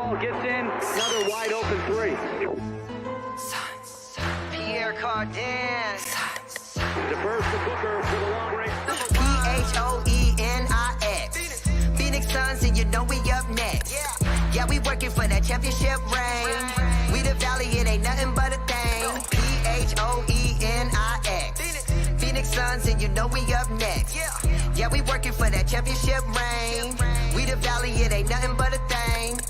ball gets in, another wide open three. Pierre Cardin. Defers to Booker for the long range. Phoenix. Phoenix Suns, and you know we up next. Yeah, we working for that championship ring. We the Valley, it ain't nothing but a thing. Phoenix. Phoenix Suns, and you know we up next. Yeah, we working for that championship ring. We the Valley, it ain't nothing but a thing.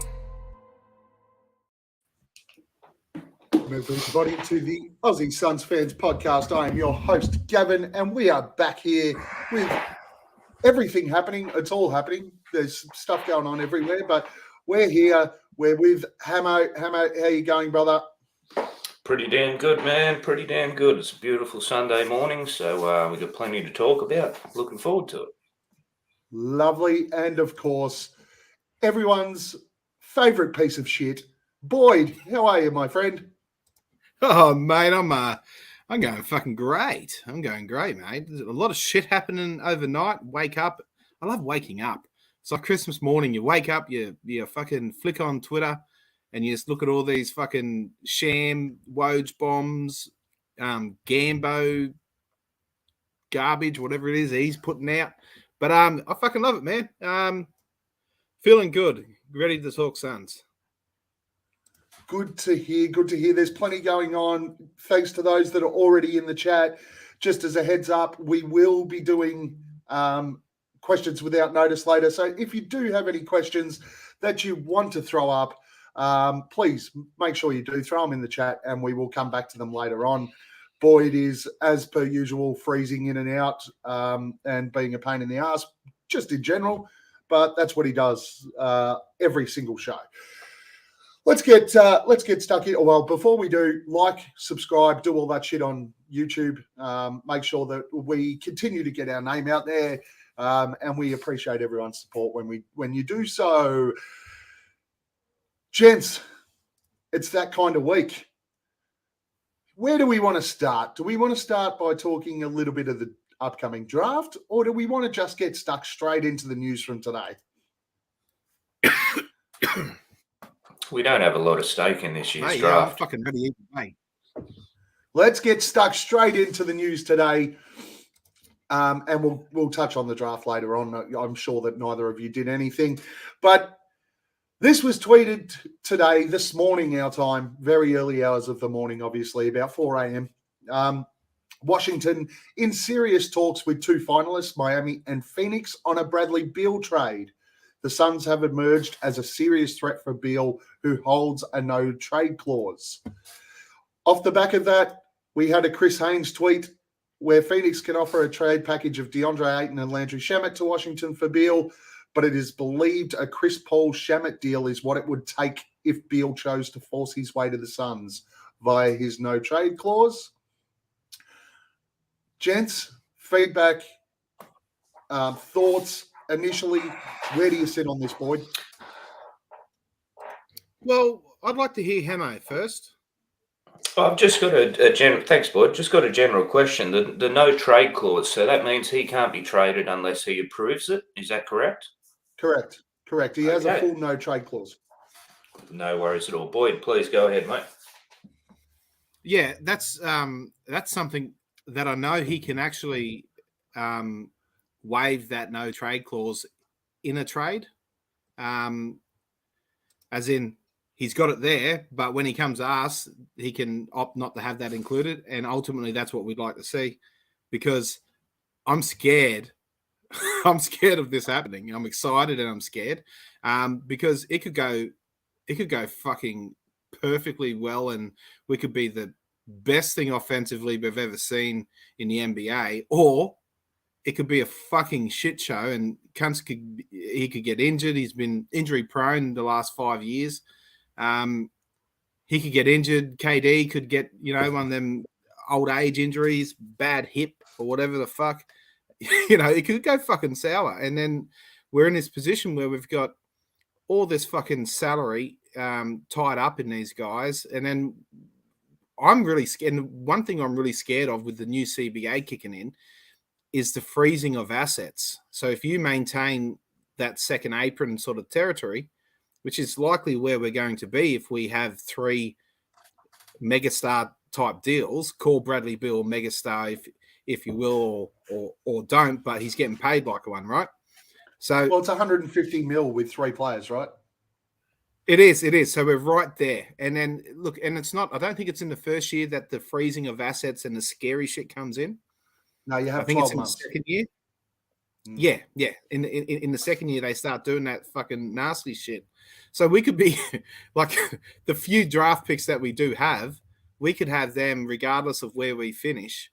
Welcome everybody to the Aussie Suns Fans podcast. I am your host, Gavin, and we are back here with everything happening. It's all happening. There's stuff going on everywhere, but we're here. We're with Hammo. Hammo, how you going, brother? Pretty damn good, man. Pretty damn good. It's a beautiful Sunday morning, so we've got plenty to talk about. Looking forward to it. Lovely. And, of course, everyone's favourite piece of shit, Boyd. How are you, my friend? Oh, mate, I'm going fucking great. I'm going great, mate. There's a lot of shit happening overnight. Wake up. I love waking up. It's like Christmas morning. You wake up, you fucking flick on Twitter, and you just look at all these fucking sham, Woj bombs, Gambo, garbage, whatever it is he's putting out. But I fucking love it, man. Feeling good. Ready to talk Suns. Good to hear. Good to hear. There's plenty going on. Thanks to those that are already in the chat. Just as a heads up, we will be doing questions without notice later. So if you do have any questions that you want to throw up, please make sure you do throw them in the chat and we will come back to them later on. Boyd is, as per usual, freezing in and out and being a pain in the ass, just in general. But that's what he does every single show. Let's get stuck in. Well, before we do, like, subscribe, do all that shit on YouTube. Make sure that we continue to get our name out there, and we appreciate everyone's support when you do so. Gents, it's that kind of week. Where do we want to start? Do we want to start by talking a little bit of the upcoming draft, or do we want to just get stuck straight into the news from today? We don't have a lot of stake in this year's I'm draft. fucking ready either way. Let's get stuck straight into the news today, and we'll touch on the draft later on. I'm sure that neither of you did anything, but this was tweeted today, this morning, our time, very early hours of the morning, obviously, about 4 a.m. Washington in serious talks with two finalists, Miami and Phoenix, on a Bradley Beal trade. The Suns have emerged as a serious threat for Beal, who holds a no-trade clause. Off the back of that, we had a Chris Haynes tweet where Phoenix can offer a trade package of DeAndre Ayton and Landry Shamet to Washington for Beal, but it is believed a Chris Paul-Shamet deal is what it would take if Beal chose to force his way to the Suns via his no-trade clause. Gents, feedback, thoughts. Initially, where do you sit on this, Boyd? Well, I'd like to hear Hammo first. I've just got a general. Thanks, Boyd. Just got a general question. The no trade clause. So that means he can't be traded unless he approves it. Is that correct? Correct. He has a full no trade clause. No worries at all. Boyd, please go ahead, mate. Yeah, that's something that I know he can actually waive that no trade clause in a trade. As in, he's got it there, but when he comes to us, he can opt not to have that included. And ultimately, that's what we'd like to see, because I'm scared. I'm scared of this happening. I'm excited and I'm scared because it could go fucking perfectly well, and we could be the best thing offensively we've ever seen in the NBA, or it could be a fucking shit show and he could get injured. He's been injury prone the last 5 years. He could get injured. KD could get, one of them old age injuries, bad hip or whatever the fuck. It could go fucking sour. And then we're in this position where we've got all this fucking salary tied up in these guys. And then I'm really scared. And one thing I'm really scared of with the new CBA kicking in is the freezing of assets. So if you maintain that second apron sort of territory, which is likely where we're going to be if we have 3 megastar type deals. Call Bradley Beal megastar if you will, or don't, but he's getting paid like one, right? So Well, it's 150 mil with 3 players, right? It is. So we're right there. And then look, and it's not, I don't think it's in the first year that the freezing of assets and the scary shit comes in. No, you I have think 12 it's in months. the second year. Mm. Yeah. In the second year, they start doing that fucking nasty shit. So we could be like the few draft picks that we do have, we could have them regardless of where we finish,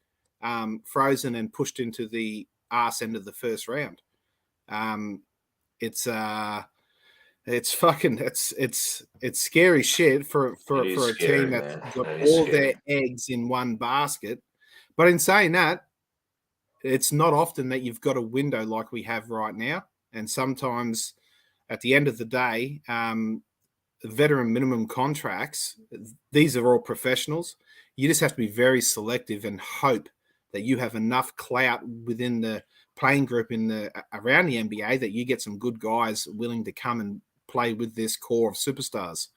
frozen and pushed into the arse end of the first round. It's scary shit for It is a scary, team that's man. got It is all scary. their eggs in one basket. But in saying that, it's not often that you've got a window like we have right now. And sometimes at the end of the day, veteran minimum contracts, these are all professionals. You just have to be very selective and hope that you have enough clout within the playing group around the NBA that you get some good guys willing to come and play with this core of superstars.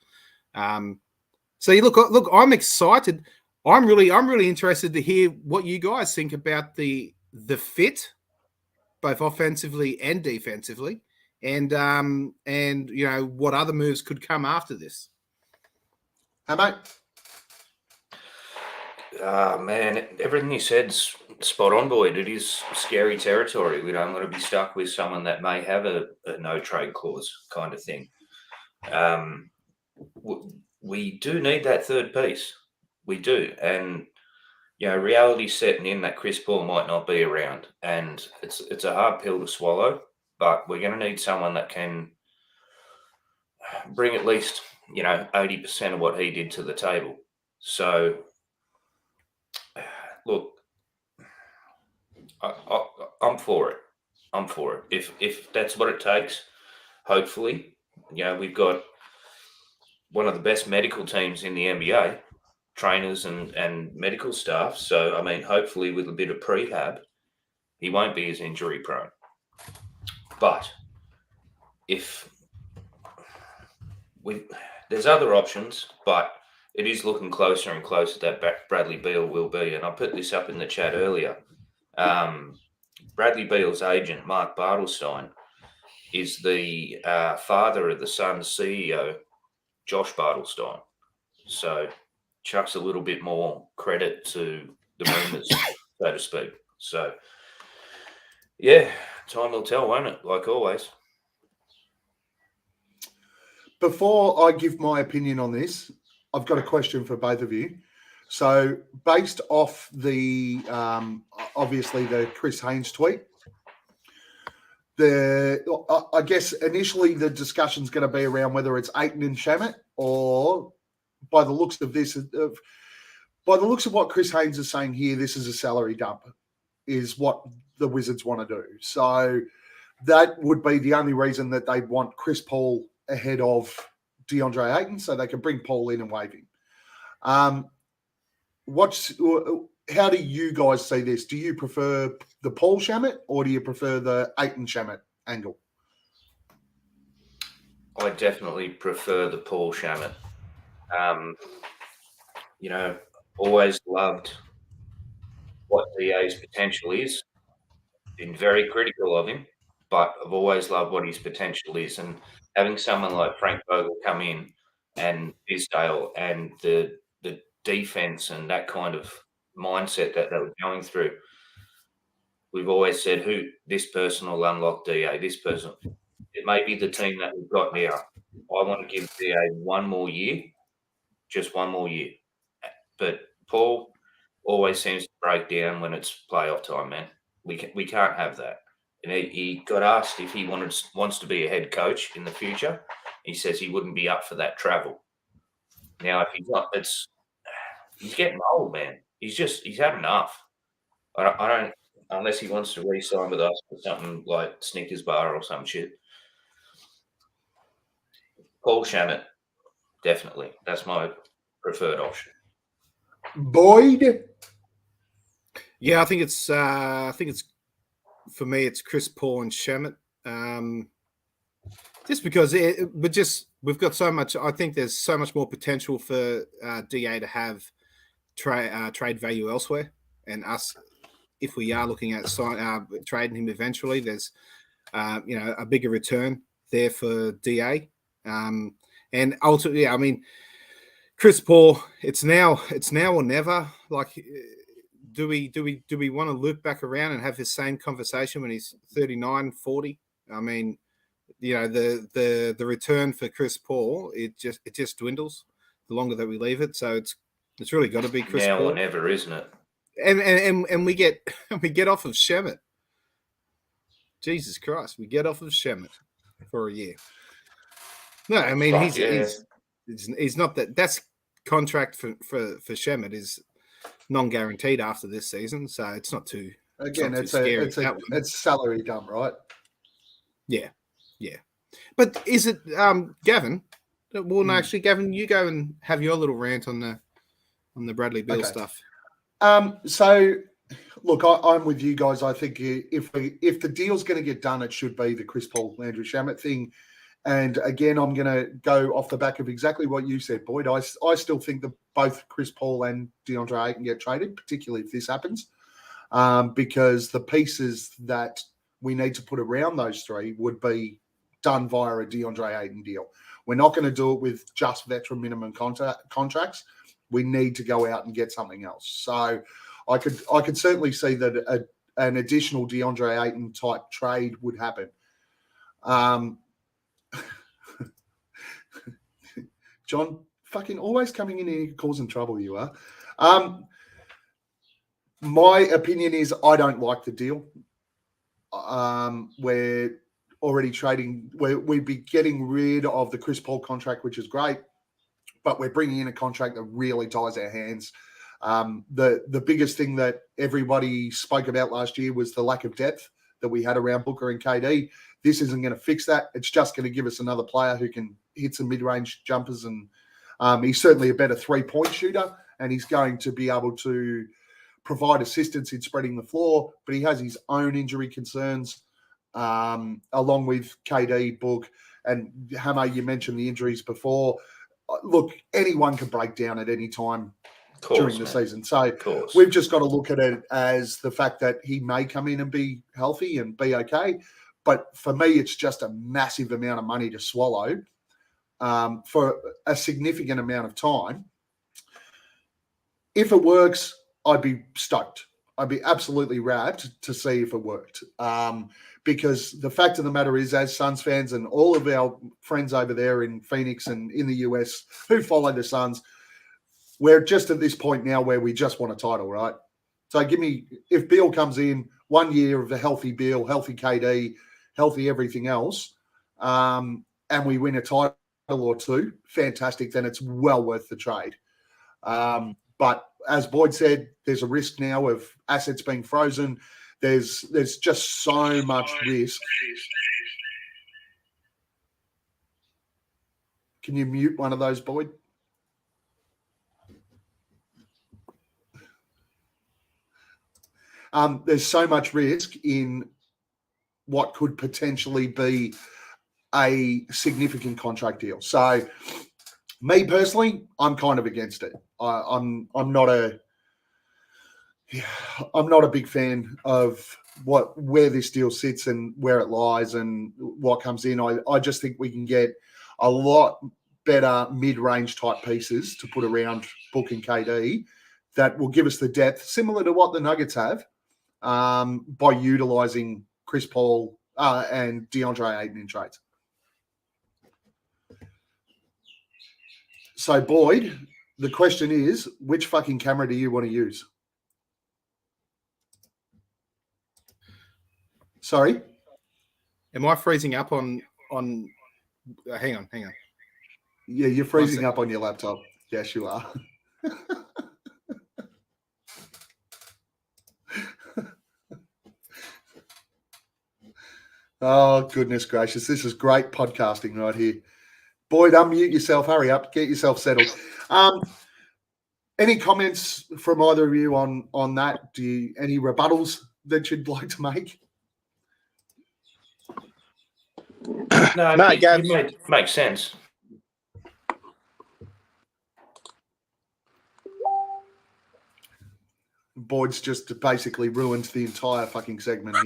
So you look, I'm excited. I'm really interested to hear what you guys think about the fit, both offensively and defensively, and you know what other moves could come after this. Hammo? Man, everything you said's spot on, Boyd. It is scary territory. We don't want to be stuck with someone that may have a no trade clause kind of thing. We do need that third piece. We do. And, you know, reality's setting in that Chris Paul might not be around. And it's a hard pill to swallow, but we're going to need someone that can bring at least, 80% of what he did to the table. So, look, I'm for it. I'm for it. If that's what it takes, hopefully, we've got one of the best medical teams in the NBA, trainers and medical staff. So, I mean, hopefully with a bit of prehab, he won't be as injury prone. But if there's other options, but it is looking closer and closer that Bradley Beal will be. And I put this up in the chat earlier. Bradley Beal's agent, Mark Bartelstein, is the father of the Suns CEO, Josh Bartelstein. So chucks a little bit more credit to the rumors, so to speak. So, yeah, time will tell, won't it? Like always. Before I give my opinion on this, I've got a question for both of you. So, based off the obviously the Chris Haynes tweet, I guess initially the discussion's going to be around whether it's Ayton and Shamet, or by the looks of this, by the looks of what Chris Haynes is saying here, this is a salary dump, is what the Wizards want to do. So that would be the only reason that they want Chris Paul ahead of DeAndre Ayton, so they can bring Paul in and waive him. How do you guys see this? Do you prefer the Paul Shamet or do you prefer the Ayton Shamet angle? I definitely prefer the Paul Shamet. Always loved what DA's potential is. Been very critical of him, but I've always loved what his potential is. And having someone like Frank Vogel come in and Isdale and the defense and that kind of mindset that they were going through, we've always said, this person will unlock DA, this person. It may be the team that we've got now. I want to give DA one more year, just one more year. But Paul always seems to break down when it's playoff time, man. We can't have that. And he got asked if he wants to be a head coach in the future. He says he wouldn't be up for that travel. Now, if he's not, he's getting old, man. He's had enough. I don't, unless he wants to re-sign with us for something like Snickers bar or some shit. Paul Shamet, definitely. That's my preferred option. Boyd? Yeah, I think it's for me, it's Chris Paul and Shamet. Just because we've got so much. I think there's so much more potential for DA to have trade value elsewhere, and us, if we are looking at trading him eventually, there's a bigger return there for DA, and ultimately, I mean, Chris Paul, it's now or never. Like, do we want to loop back around and have his same conversation when he's 39, 40? I mean, the return for Chris Paul, it just dwindles the longer that we leave it. So it's really got to be Chris now Paul. or never, isn't it? And we get off of Shemet. Jesus Christ, we get off of Shemet for a year. No, I mean he's not that. That's contract for Shemet is non-guaranteed after this season, so it's not too. Again, it's it's salary dump, right? Yeah. But is it Gavin? Well, no, actually, Gavin, you go and have your little rant on the Bradley Beal stuff. So, look, I'm with you guys. I think if the deal's going to get done, it should be the Chris Paul, Landry Shamet thing. And again, I'm going to go off the back of exactly what you said, Boyd. I still think that both Chris Paul and DeAndre Ayton get traded, particularly if this happens, because the pieces that we need to put around those three would be done via a DeAndre Ayton deal. We're not going to do it with just veteran minimum contracts. We need to go out and get something else. So I could certainly see that an additional DeAndre Ayton type trade would happen. John, fucking always coming in here causing trouble, you are. My opinion is I don't like the deal. We're already trading. We'd be getting rid of the Chris Paul contract, which is great, but we're bringing in a contract that really ties our hands. The biggest thing that everybody spoke about last year was the lack of depth that we had around Booker and KD. This isn't going to fix that. It's just going to give us another player who can hit some mid-range jumpers, and he's certainly a better three-point shooter, and he's going to be able to provide assistance in spreading the floor, but he has his own injury concerns, along with KD, Book, and Hammo. You mentioned the injuries before. Look, anyone can break down at any time during the season. So we've just got to look at it as the fact that he may come in and be healthy and be okay. But for me, it's just a massive amount of money to swallow for a significant amount of time. If it works, I'd be stoked. I'd be absolutely rapt to see if it worked. Because the fact of the matter is, as Suns fans and all of our friends over there in Phoenix and in the US who follow the Suns, we're just at this point now where we just want a title, right? So if Beal comes in 1 year of a healthy Beal, healthy KD, healthy everything else, and we win a title or two, fantastic, then it's well worth the trade. But as Boyd said, there's a risk now of assets being frozen. There's just so much risk. Can you mute one of those, Boyd? There's so much risk in what could potentially be a significant contract deal. So, me personally, I'm kind of against it. I'm not a big fan of where this deal sits and where it lies and what comes in. I just think we can get a lot better mid-range type pieces to put around Book and KD that will give us the depth, similar to what the Nuggets have, by utilising Chris Paul and DeAndre Ayton in trades. So, Boyd, the question is, which fucking camera do you want to use? Sorry? Am I freezing up on hang on. Yeah, you're freezing up on your laptop. Yes, you are. Oh, goodness gracious. This is great podcasting right here. Boyd, unmute yourself. Hurry up. Get yourself settled. Any comments from either of you on that? Any rebuttals that you'd like to make? No, No, you Gav. makes sense. Boyd's just basically ruined the entire fucking segment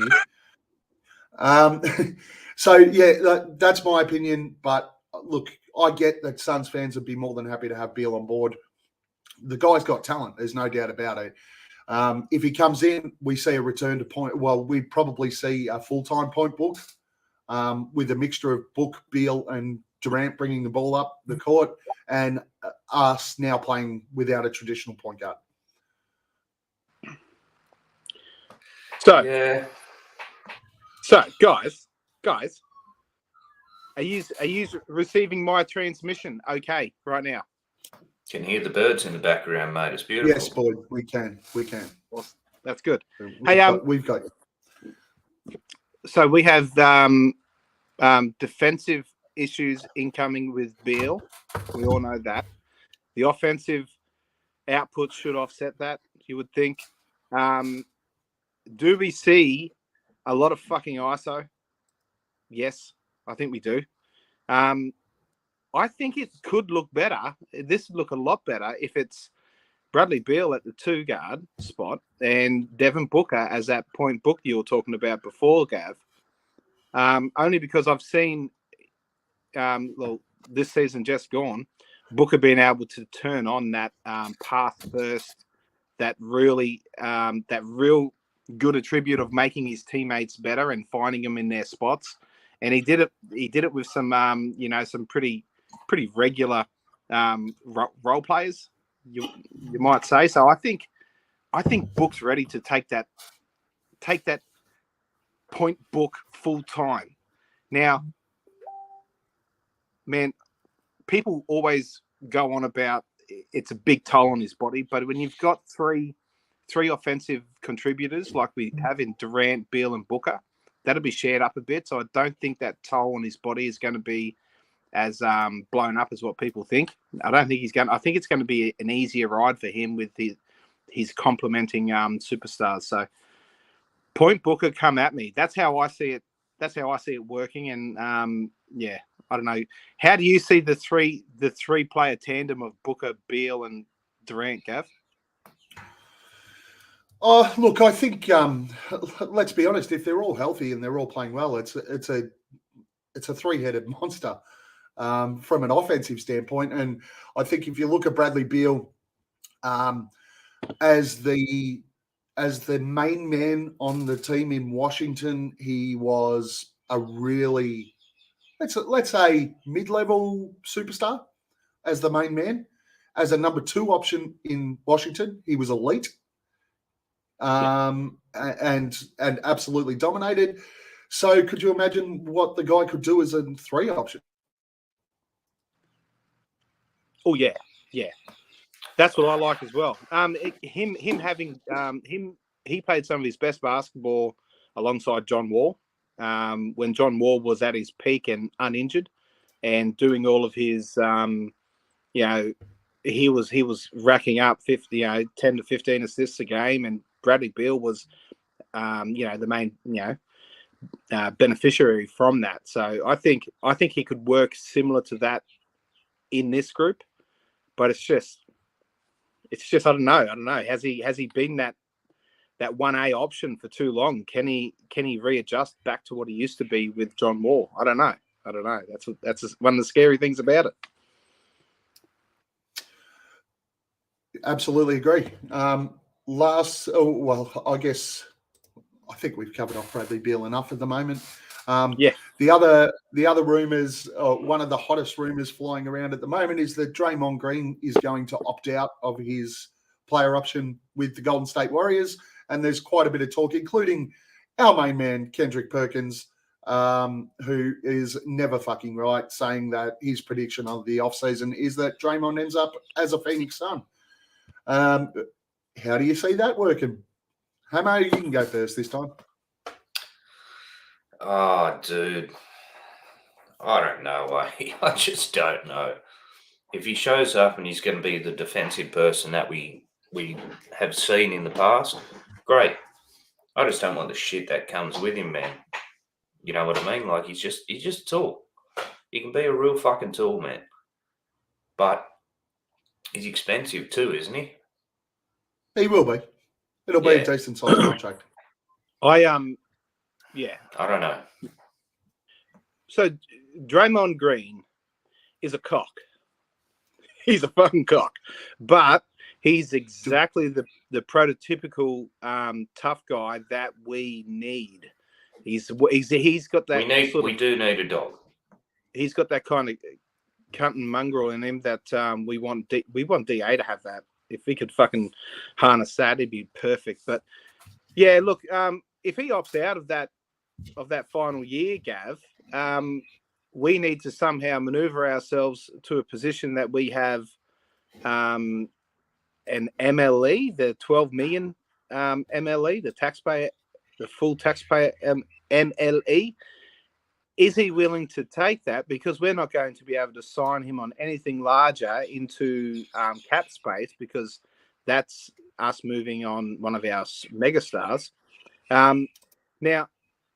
here. So yeah, that's my opinion. But look, I get that Suns fans would be more than happy to have Beal on board. The guy's got talent. There's no doubt about it. If he comes in, we see a return to point. Well, we probably see a full-time point book with a mixture of Book, Beal, and Durant bringing the ball up the court, and us now playing without a traditional point guard. So, Yeah. So, guys, are you receiving my transmission okay right now? Can hear the birds in the background, mate. It's beautiful. Yes, Boyd, we can. Awesome. That's good. We've got. So we have defensive issues incoming with Beal. We all know that. The offensive output should offset that, you would think. Do we see a lot of fucking ISO? Yes, I think we do. I think it could look better. This would look a lot better if it's Bradley Beal at the 2 guard spot and Devin Booker as that point book you were talking about before, Gav. Only because I've seen, this season just gone, Booker being able to turn on that pass first, that real good attribute of making his teammates better and finding them in their spots. And he did it with some, some pretty regular role players, you might say. So I think Book's ready to take that point book full time. Now, man, people always go on about it's a big toll on his body, but when you've got three offensive contributors like we have in Durant, Beal, and Booker, that'll be shared up a bit. So I don't think that toll on his body is going to be as blown up as what people think. I think it's going to be an easier ride for him with his complementing superstars. So point Booker, come at me. That's how I see it. That's how I see it working. And I don't know. How do you see the three player tandem of Booker, Beal, and Durant, Gav? Oh, look, I think let's be honest. If they're all healthy and they're all playing well, it's a 3-headed monster from an offensive standpoint. And I think if you look at Bradley Beal as the main man on the team in Washington, he was a really let's say mid-level superstar as the main man. As a number 2 option in Washington, he was elite. And absolutely dominated. So could you imagine what the guy could do as a 3 option? Oh yeah. That's what I like as well. He played some of his best basketball alongside John Wall when John Wall was at his peak and uninjured and doing all of his he was racking up 10 to 15 assists a game, and Bradley Beal was, the main, beneficiary from that. So I think he could work similar to that in this group, but it's just I don't know. Has he been that 1A option for too long? Can he readjust back to what he used to be with John Wall? I don't know. That's one of the scary things about it. Absolutely agree. I think we've covered off Bradley Beal enough at the moment. The other rumors, one of the hottest rumors flying around at the moment is that Draymond Green is going to opt out of his player option with the Golden State Warriors, and there's quite a bit of talk, including our main man Kendrick Perkins, who is never fucking right, saying that his prediction of the offseason is that Draymond ends up as a Phoenix Sun. How do you see that working? Hammo, you can go first this time. Oh, dude. I don't know. I just don't know. If he shows up and he's going to be the defensive person that we have seen in the past, great. I just don't want the shit that comes with him, man. You know what I mean? Like he's just a tool. He can be a real fucking tool, man. But he's expensive too, isn't he? He will be. It'll be a decent size contract. I don't know. So Draymond Green is a cock. He's a fucking cock, but he's exactly the prototypical tough guy that we need. He's got that. We do need a dog. He's got that kind of cunt and mongrel in him that we want. We want DA to have that. If he could fucking harness that, it'd be perfect. But yeah, look, if he opts out of that final year, Gav, we need to somehow maneuver ourselves to a position that we have an MLE, the 12 million MLE, the full taxpayer MLE. Is he willing to take that? Because we're not going to be able to sign him on anything larger into cap space, because that's us moving on one of our megastars. Now,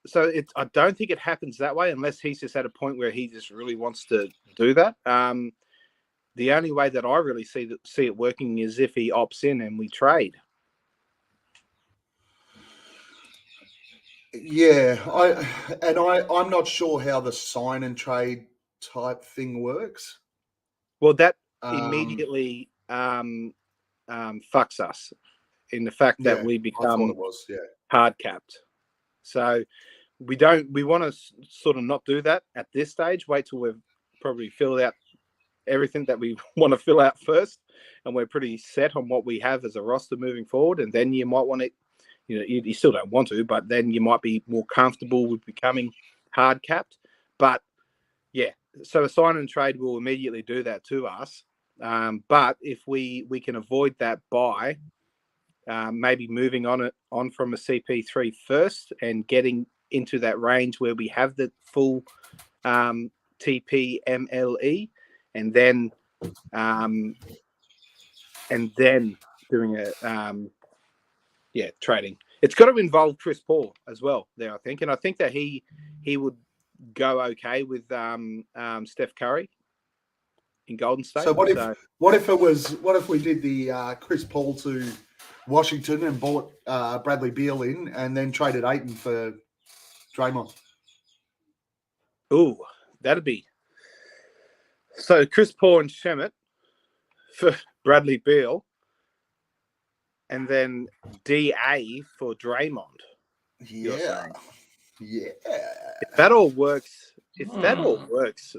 so I don't think it happens that way unless he's just at a point where he just really wants to do that. The only way that I really see it working is if he opts in and we trade. Yeah, I'm not sure how the sign and trade type thing works. Well, that immediately fucks us in the fact that we become hard capped. So we want to sort of not do that at this stage. Wait till we've probably filled out everything that we want to fill out first, and we're pretty set on what we have as a roster moving forward. And then you might want to, you still don't want to, but then you might be more comfortable with becoming hard capped. But yeah, so a sign and trade will immediately do that to us. But if we can avoid that by maybe moving on from a CP3 first and getting into that range where we have the full TP MLE, and then doing a trading. It's got to involve Chris Paul as well there, I think, and I think that he would go okay with Steph Curry in Golden State. So what if we did the Chris Paul to Washington and bought Bradley Beal in, and then traded Ayton for Draymond? Ooh, that'd be so. Chris Paul and Shemet for Bradley Beal, and then DA for Draymond. Yeah. If that all works,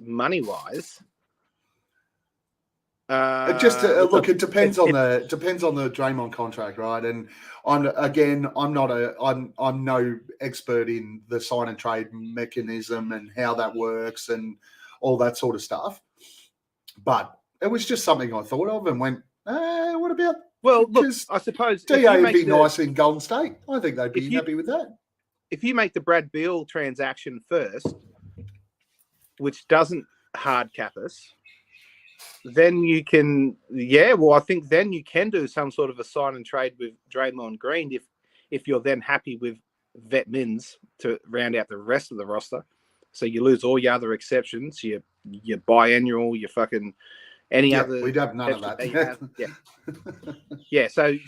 money wise. It just look. It depends on the Draymond contract, right? And I'm no expert in the sign and trade mechanism and how that works and all that sort of stuff. But it was just something I thought of and went, what about? Well, look, I suppose DA would be nice in Golden State. I think they'd be happy with that. If you make the Brad Beal transaction first, which doesn't hard cap us, then you can, I think then you can do some sort of a sign and trade with Draymond Green if you're then happy with vet mins to round out the rest of the roster. So you lose all your other exceptions, your biannual, your fucking other. We'd have none of that.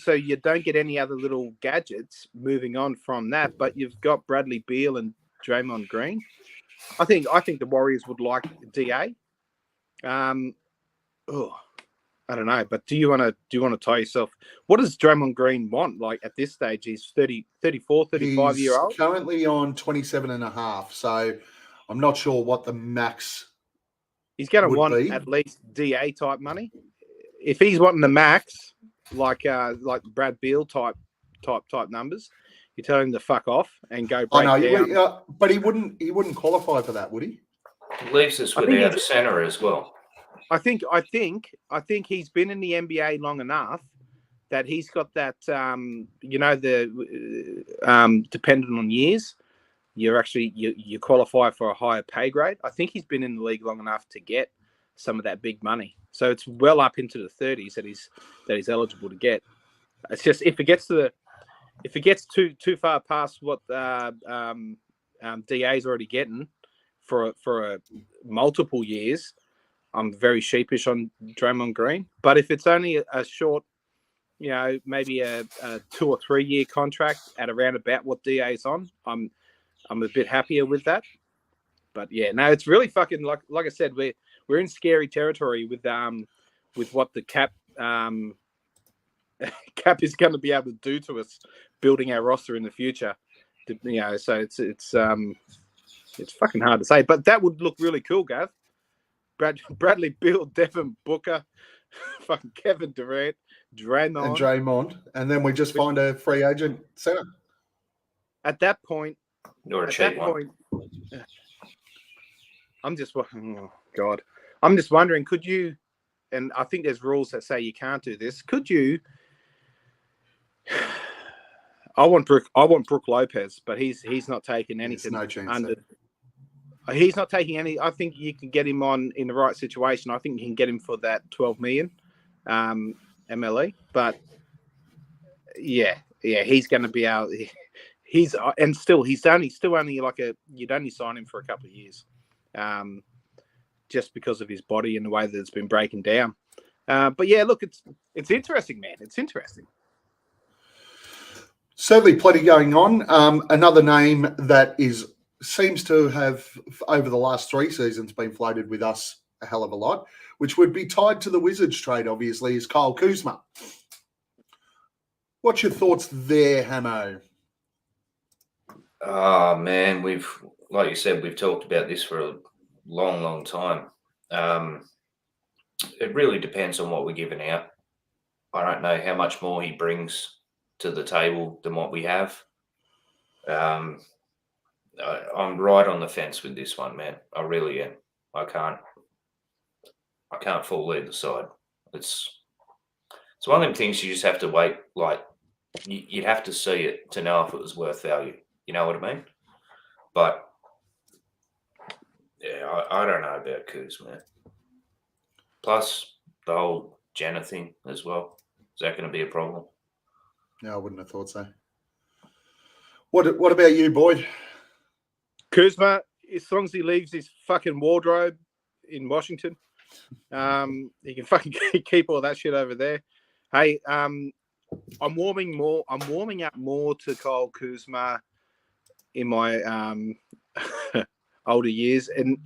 So you don't get any other little gadgets moving on from that, but you've got Bradley Beal and Draymond Green. I think the Warriors would like DA. I don't know, but do you want to tie yourself? What does Draymond Green want? Like at this stage, he's 34, 35 year old. Currently on 27 and a half. So I'm not sure what the max. He's going to want at least DA type money. If he's wanting the max, like Brad Beal type numbers, you tell him to fuck off and go break down. But he wouldn't qualify for that, would he? Leaves us without a center as well. I think he's been in the NBA long enough that he's got that. Dependent on years, you qualify for a higher pay grade. I think he's been in the league long enough to get some of that big money. So it's well up into the 30s that he's eligible to get. It's just if it gets too far past what DA's already getting for multiple years, I'm very sheepish on Draymond Green. But if it's only a short, maybe a 2 or 3 year contract at around about what DA's on, I'm a bit happier with that. But yeah, no, it's really fucking like I said, we're in scary territory with what the cap cap is going to be able to do to us building our roster in the future. So it's fucking hard to say, but that would look really cool, Gav. Bradley Beal, Devin Booker, fucking Kevin Durant, Draymond, and then we just find a free agent center. At that point, Or a cheap one. I'm just wondering, could you? And I think there's rules that say you can't do this. Could you? I want Brook Lopez, but he's not taking anything. There's no chance under. He's not taking any. I think you can get him on in the right situation. I think you can get him for that 12 million MLE. But yeah, he's going to be out. He's still only like you'd only sign him for a couple of years, just because of his body and the way that it's been breaking down. But yeah, look, it's interesting, man. It's interesting. Certainly plenty going on. Another name that seems to have, over the last 3 seasons, been floated with us a hell of a lot, which would be tied to the Wizards trade, obviously, is Kyle Kuzma. What's your thoughts there, Hammo? Oh, man, like you said, we've talked about this for a long, long time. It really depends on what we're giving out. I don't know how much more he brings to the table than what we have. I'm right on the fence with this one, man. I really am. I can't fall either side. It's one of them things you just have to wait. Like you'd have to see it to know if it was worth value. You know what I mean? But yeah, I don't know about Kuz, man. Plus the whole Jenner thing as well. Is that going to be a problem? No, I wouldn't have thought so. What about you, Boyd? Kuzma, as long as he leaves his fucking wardrobe in Washington, he can fucking keep all that shit over there. Hey, I'm warming up more to Kyle Kuzma in my older years, and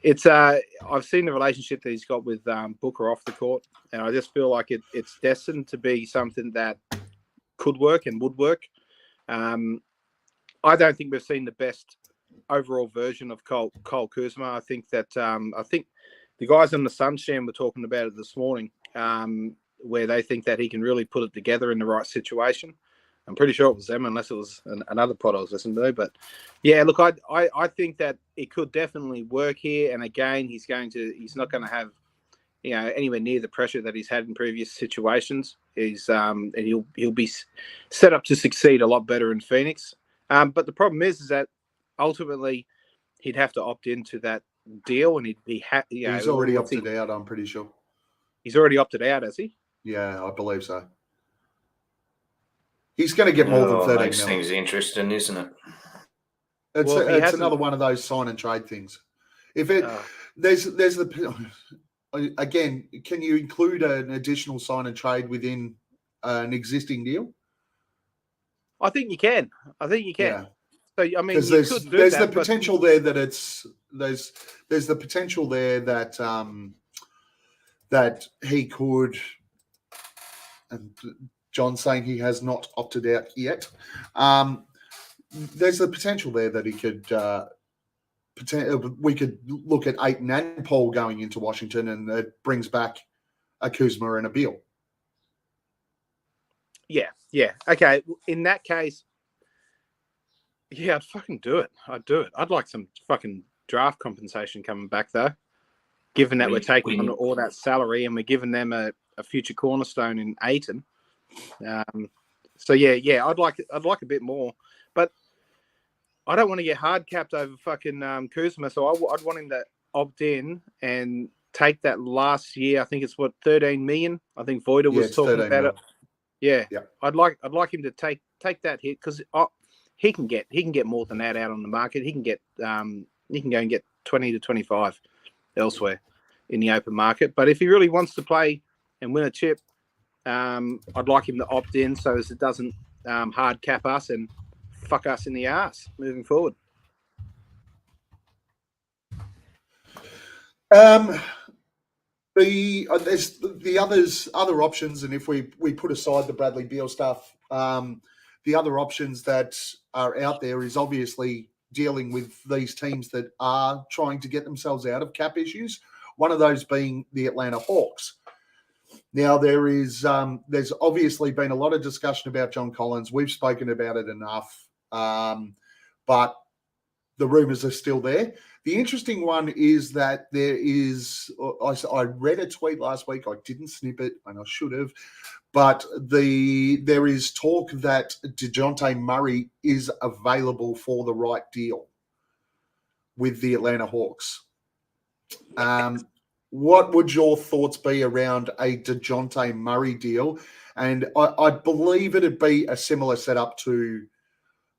it's I've seen the relationship that he's got with Booker off the court, and I just feel like it's destined to be something that could work and would work. I don't think we've seen the best overall version of Kyle Kuzma. I think that the guys on the Suns Jam were talking about it this morning, where they think that he can really put it together in the right situation. I'm pretty sure it was them, unless it was another pod I was listening to. But yeah, look, I think that it could definitely work here. And again, he's not going to have anywhere near the pressure that he's had in previous situations. And he'll be set up to succeed a lot better in Phoenix. But the problem is that ultimately he'd have to opt into that deal, and he's already opted out. I'm pretty sure he's already opted out, has he? Yeah, I believe so. He's going to get more than 13 makes million. Things interesting, isn't it? It's another one of those sign and trade things. If there's the again, can you include an additional sign and trade within an existing deal? I think you can. Yeah. So I mean, there's the potential there that there's the potential there that that he could. And John's saying he has not opted out yet. There's the potential there that he could. We could look at Ayton and Paul going into Washington, and it brings back a Kuzma and a Beal. Yeah. Okay. In that case, yeah, I'd fucking do it. I'd do it. I'd like some fucking draft compensation coming back, though, given that we're taking on all that salary and we're giving them a future cornerstone in Ayton. So yeah, I'd like a bit more, but I don't want to get hard capped over fucking Kuzma. So I'd want him to opt in and take that last year. I think it's 13 million. I think Voida was talking about it. Yeah. I'd like him to take that hit because he can get more than that out on the market. He can go and get 20 to 25 elsewhere in the open market. But if he really wants to play and win a chip, I'd like him to opt in so as it doesn't hard cap us and fuck us in the ass moving forward. There's the other options, and if we put aside the Bradley Beal stuff, the other options that are out there is obviously dealing with these teams that are trying to get themselves out of cap issues. One of those being the Atlanta Hawks. Now there's obviously been a lot of discussion about John Collins. We've spoken about it enough, but the rumours are still there. The interesting one is that there is, I read a tweet last week. I didn't snip it, and I should have. But there is talk that DeJounte Murray is available for the right deal with the Atlanta Hawks. What would your thoughts be around a DeJounte Murray deal? And I believe it'd be a similar setup to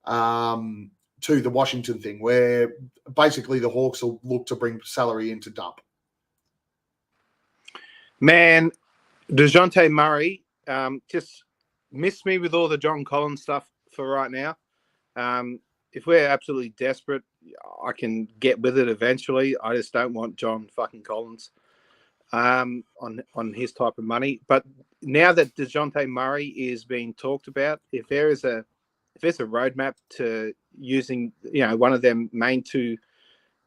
the Washington thing, where basically the Hawks will look to bring salary into dump. Man, DeJounte Murray, just miss me with all the John Collins stuff for right now. If we're absolutely desperate, I can get with it eventually. I just don't want John fucking Collins on his type of money. But now that DeJounte Murray is being talked about, if there's a roadmap to using, one of them main two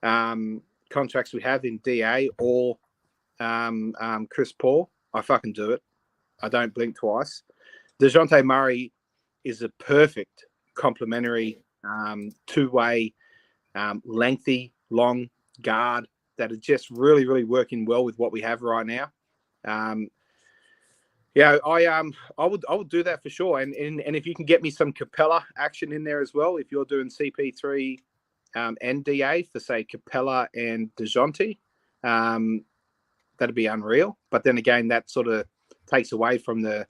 contracts we have in DA or Chris Paul, I fucking do it. I don't blink twice. DeJounte Murray is a perfect complementary two-way, lengthy, long guard that is just really, really working well with what we have right now. I would do that for sure. And if you can get me some Capella action in there as well, if you're doing CP3 and DA for say Capella and DeJounte, that'd be unreal. But then again, that sort of takes away from the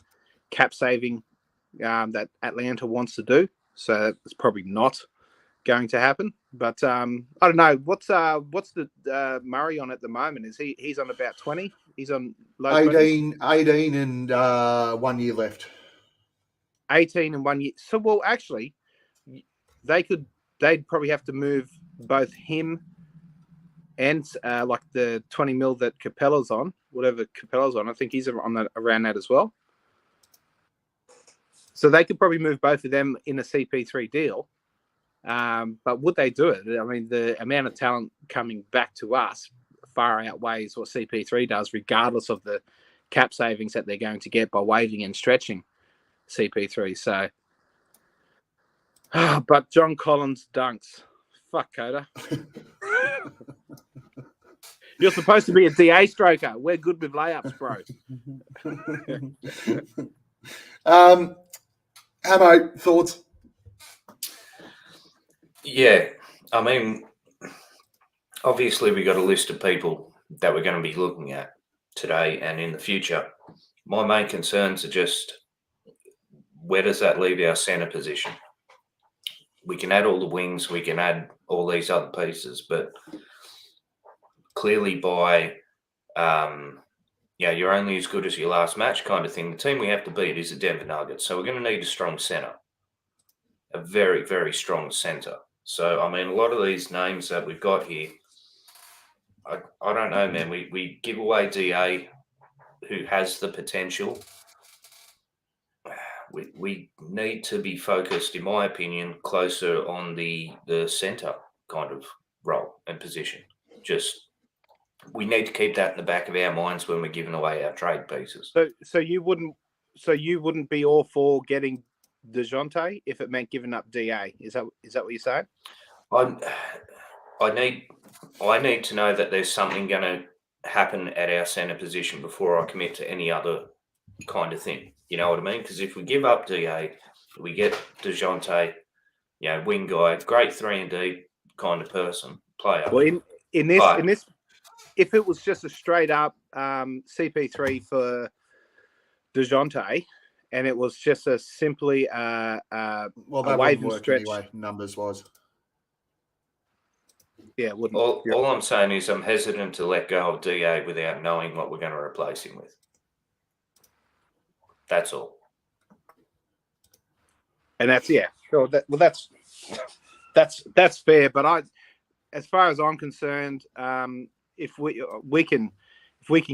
cap saving that Atlanta wants to do. So it's probably not going to happen. But I don't know. What's the Murray on at the moment? Is he's on about 20? He's on low 18 and 1 year left. 18 and 1 year. So well, actually, they'd probably have to move both him and like the 20 mil that Capella's on, whatever Capella's on. I think he's on that, around that as well. So they could probably move both of them in a CP3 deal. But would they do it? I mean, the amount of talent coming back to us far outweighs what CP3 does, regardless of the cap savings that they're going to get by waiving and stretching CP3. So, but John Collins dunks. Fuck, Coda. You're supposed to be a DA stroker. We're good with layups, bro. Hammo, thoughts? Yeah, I mean, obviously we got a list of people that we're going to be looking at today and in the future. My main concerns are just, where does that leave our centre position? We can add all the wings, we can add all these other pieces, but clearly by, you're only as good as your last match kind of thing. The team we have to beat is the Denver Nuggets. So we're going to need a strong centre, a very, very strong centre. So, I mean, a lot of these names that we've got here, I don't know, man. We give away DA, who has the potential. We need to be focused, in my opinion, closer on the centre kind of role and position. Just, we need to keep that in the back of our minds when we're giving away our trade pieces. So you wouldn't be all for getting DeJounte if it meant giving up DA? Is that what you're saying? I need to know that there's something going to happen at our centre position before I commit to any other kind of thing. You know what I mean? Because if we give up DA, we get DeJounte, wing guy, great 3-and-D kind of person, player. Well, in this, if it was just a straight up CP3 for DeJounte, and it was just a simply Well, a that wave wouldn't and work stretch. anyway, numbers wise. Yeah, it wouldn't. All I'm saying is I'm hesitant to let go of DA without knowing what we're going to replace him with. That's all. And that's sure. That's fair. But as far as I'm concerned, if we can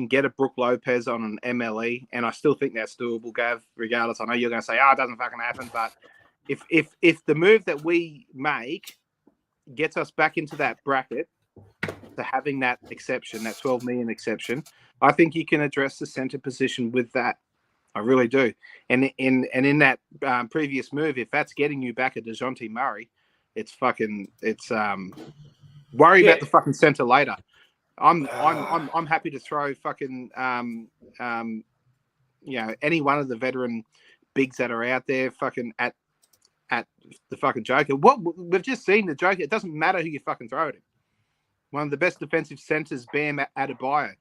get a Brook Lopez on an MLE, and I still think that's doable, Gav. Regardless, I know you're going to say, it doesn't fucking happen, but if the move that we make gets us back into that bracket to having that exception, that 12 million exception, I think you can address the centre position with that. I really do. And in that previous move, if that's getting you back a DeJounte Murray, it's worry about the fucking centre later. I'm happy to throw fucking any one of the veteran bigs that are out there fucking at the fucking Joker. What we've just seen, the Joker, it doesn't matter who you fucking throw at him. One of the best defensive centers, Bam Adebayo,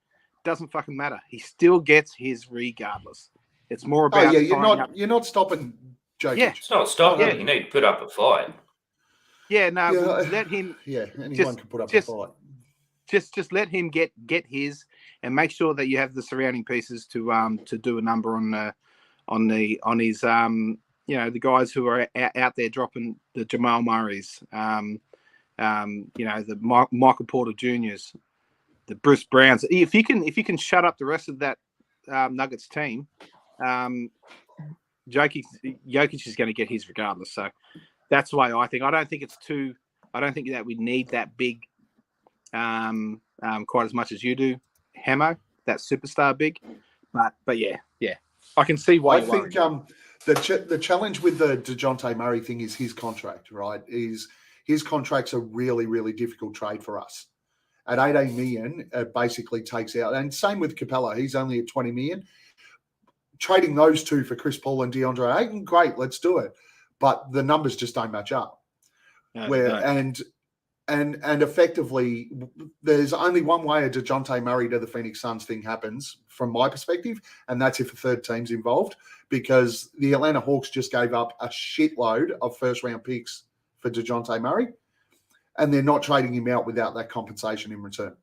doesn't fucking matter. He still gets his regardless. It's more about you're not stopping Jokic. Yeah. It's not stopping. You need to put up a fight. Yeah, no, let him. Yeah, anyone can put up a fight. Just let him get his, and make sure that you have the surrounding pieces to do a number on his the guys who are out there dropping the Jamal Murrays, the Michael Porter Juniors, the Bruce Browns. If you can shut up the rest of that Nuggets team, Jokic is going to get his regardless. So that's why I don't think that we need that big quite as much as you do, Hammo, that superstar big. But yeah, I can see why. I think the challenge with the DeJounte Murray thing is his contract, right? His contract's a really, really difficult trade for us. At 18 million, it basically takes out, and same with Capella. He's only at 20 million. Trading those two for Chris Paul and DeAndre Ayton, great, let's do it. But the numbers just don't match up. And effectively, there's only one way a DeJounte Murray to the Phoenix Suns thing happens, from my perspective, and that's if a third team's involved, because the Atlanta Hawks just gave up a shitload of first-round picks for DeJounte Murray, and they're not trading him out without that compensation in return.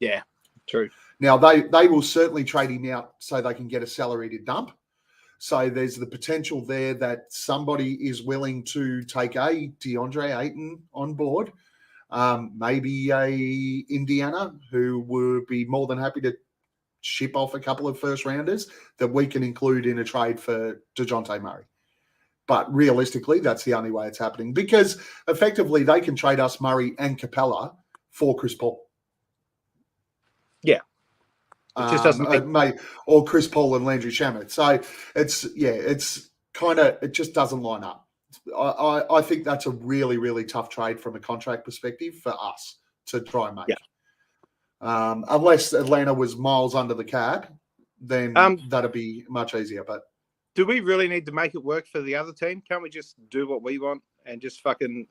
Yeah, true. Now, they will certainly trade him out so they can get a salary to dump. So there's the potential there that somebody is willing to take a DeAndre Ayton on board, maybe a Indiana, who would be more than happy to ship off a couple of first-rounders that we can include in a trade for DeJounte Murray. But realistically, that's the only way it's happening, because effectively they can trade us Murray and Capella for Chris Paul. Yeah. It just doesn't or Chris Paul and Landry Shamet. So it's kind of, it just doesn't line up. I think that's a really, really tough trade from a contract perspective for us to try and make. Yeah. Unless Atlanta was miles under the cap, then that'd be much easier. But do we really need to make it work for the other team? Can't we just do what we want and just fucking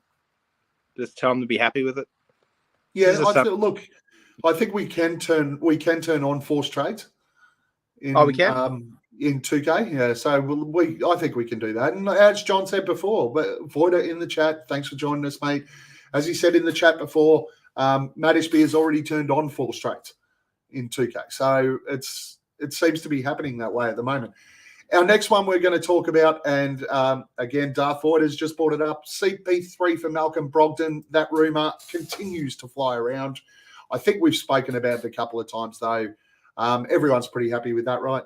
just tell them to be happy with it? Yeah, I think we can turn on forced trades. We can in 2K. Yeah, so I think we can do that. And as John said before, but Voida in the chat, thanks for joining us, mate. As he said in the chat before, Matt Ishby has already turned on forced trades in 2K. So it seems to be happening that way at the moment. Our next one we're going to talk about, and again, Darth Void has just brought it up, CP3 for Malcolm Brogdon. That rumour continues to fly around. I think we've spoken about it a couple of times, though. Everyone's pretty happy with that, right?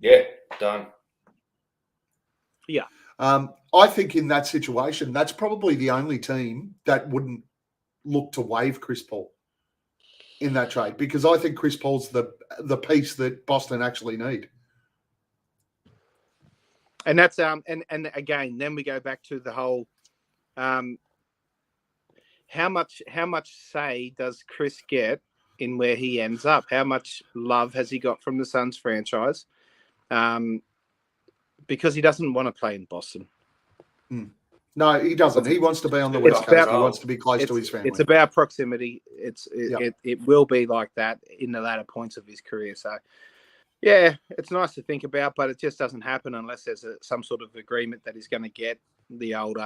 Yeah, done. Yeah. I think in that situation, that's probably the only team that wouldn't look to waive Chris Paul in that trade, because I think Chris Paul's the piece that Boston actually need. And that's and again, then we go back to the whole how much say does Chris get in where he ends up? How much love has he got from the Suns franchise? Because he doesn't want to play in Boston. No, he doesn't. He wants to be on the West Coast. He wants to be close to his family. It's about proximity. It will be like that in the latter points of his career. So Yeah, it's nice to think about, but it just doesn't happen unless there's some sort of agreement that he's going to get the old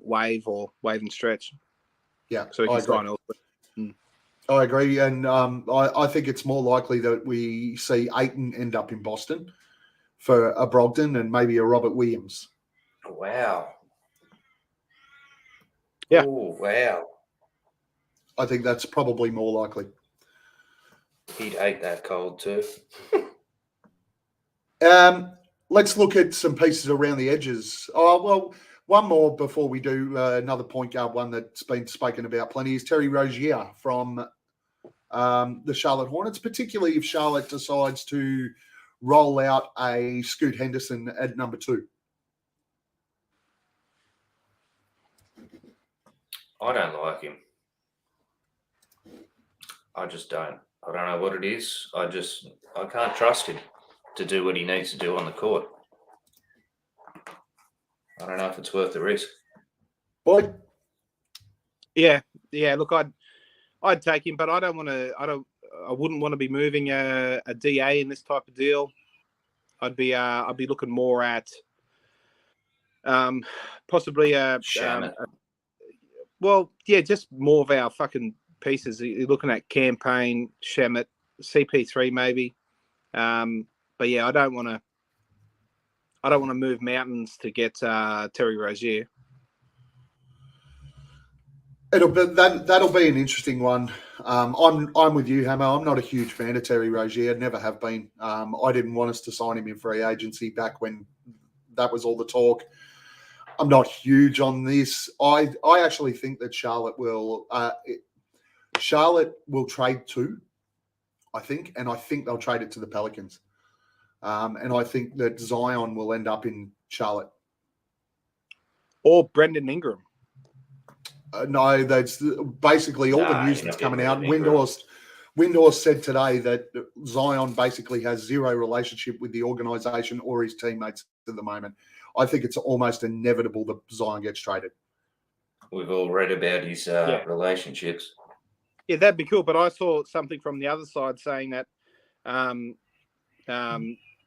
wave and stretch. Yeah, So he I can agree. sign elsewhere. I agree, and I think it's more likely that we see Aiton end up in Boston for a Brogdon and maybe a Robert Williams. Wow. Yeah. Oh, wow. I think that's probably more likely. He'd hate that cold too. Let's look at some pieces around the edges. Oh, well, one more before we do another point guard, one that's been spoken about plenty, is Terry Rozier from the Charlotte Hornets, particularly if Charlotte decides to roll out a Scoot Henderson at number 2. I don't like him. I just don't. I don't know what it is. I can't trust him to do what he needs to do on the court. I don't know if it's worth the risk. Boyd? Yeah. Look, I'd take him, but I wouldn't want to be moving a DA in this type of deal. I'd be looking more at possibly Shaman. just more of our fucking pieces. You're looking at Campaign, Shemet, CP3 maybe. But yeah, I don't want to move mountains to get Terry Rozier. That'll be an interesting one. I'm with you, Hammo. I'm not a huge fan of Terry Rozier. Never have been. I didn't want us to sign him in free agency back when that was all the talk. I'm not huge on this. I actually think that Charlotte will trade too. I think they'll trade it to the Pelicans. And I think that Zion will end up in Charlotte. Or Brendan Ingram. No, that's basically all the news that's coming out. Windhorst said today that Zion basically has zero relationship with the organisation or his teammates at the moment. I think it's almost inevitable that Zion gets traded. We've all read about his relationships. Yeah, that'd be cool. But I saw something from the other side saying that the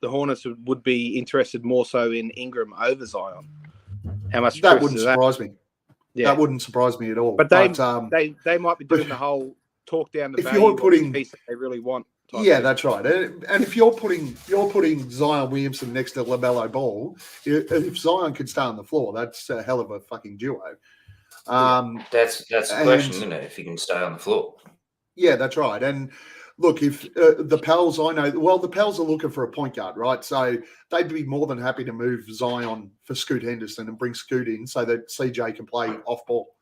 Hornets would be interested more so in Ingram over Zion. How much that wouldn't surprise me. Yeah. That wouldn't surprise me at all. But they might be doing the whole talk down the value of the piece that they really want. Yeah, that's right. And if you're putting Zion Williamson next to LaMelo Ball, if Zion could stay on the floor, that's a hell of a fucking duo. That's the question, isn't it? If he can stay on the floor. Yeah, that's right. And look, if the Pels, the Pels are looking for a point guard, right? So they'd be more than happy to move Zion for Scoot Henderson and bring Scoot in so that CJ can play off ball.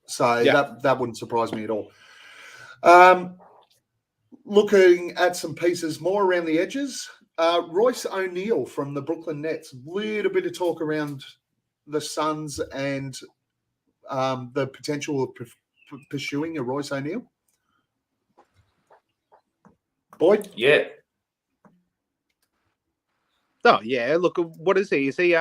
So that wouldn't surprise me at all. Looking at some pieces more around the edges, Royce O'Neal from the Brooklyn Nets. Little bit of talk around the Suns and the potential of pursuing a Royce O'Neal. Boyd? Yeah. Oh yeah. Look, what is he? Is he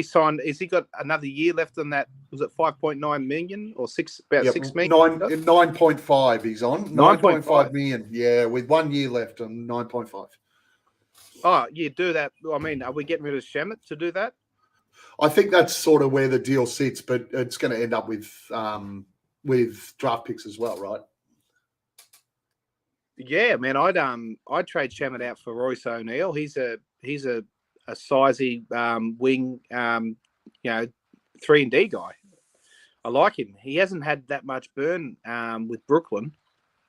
signed? Is he got another year left on that? Was it 5.9 million or 6 million? 9.5 he's on. 9.5 million. Yeah, with 1 year left on 9.5. Oh, yeah, do that. I mean, are we getting rid of Shemet to do that? I think that's sort of where the deal sits, but it's going to end up with draft picks as well, right? Yeah, man, I'd trade Shemet out for Royce O'Neal. He's a sizey wing, 3-and-D guy. I like him. He hasn't had that much burn with Brooklyn.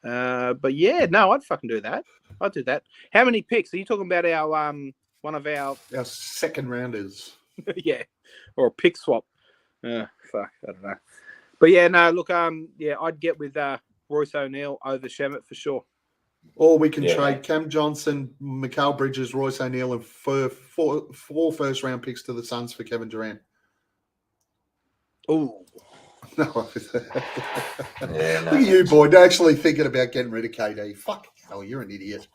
But yeah, no, I'd fucking do that. I'd do that. How many picks? Are you talking about our one of our second rounders? Yeah, or a pick swap. Fuck, I don't know. But yeah, no, look, I'd get with Royce O'Neal over Shemet for sure. Or we can trade Cam Johnson, Mikal Bridges, Royce O'Neal, and four first-round picks to the Suns for Kevin Durant. Oh. No. Look at you, boy. Actually thinking about getting rid of KD. Fuck hell, you're an idiot.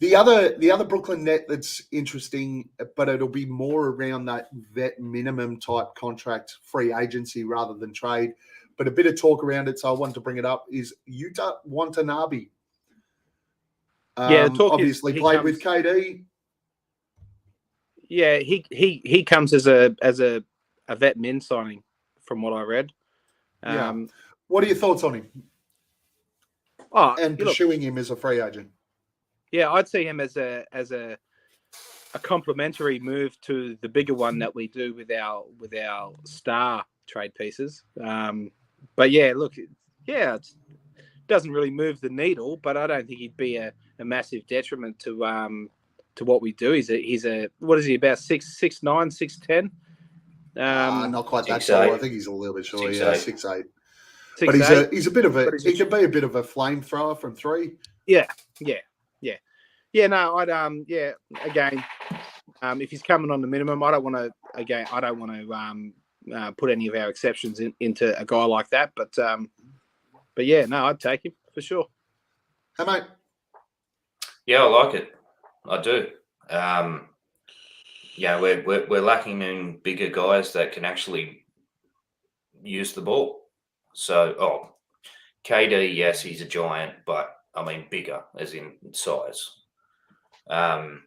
The other Brooklyn net that's interesting, but it'll be more around that vet minimum type contract, free agency rather than trade. but a bit of talk around it, so I wanted to bring it up, is Yuta Watanabe. Yeah, the talk is obviously he played comes- with KD. Yeah, he comes as a vet min signing, from what I read. Yeah. What are your thoughts on him and look, pursuing him as a free agent? yeah, I'd see him as a complementary move to the bigger one that we do with our star trade pieces. But yeah, look, yeah, it doesn't really move the needle, but I don't think he'd be a massive detriment to what we do. He's a what is he, about 6'9", 6'10"? Not quite that 6'8". tall. I think he's a little bit short. 6'8". Yeah, 6'8". 6'8". But he's a bit of a But he can be a bit of a flamethrower from three. Yeah. No, I'd again, if he's coming on the minimum, I don't want to put any of our exceptions into a guy like that. But yeah, no, I'd take him for sure. Hey, mate. Yeah, I like it. I do. Yeah, we're lacking in bigger guys that can actually use the ball. So, KD, yes, he's a giant, but I mean bigger as in size. Yeah,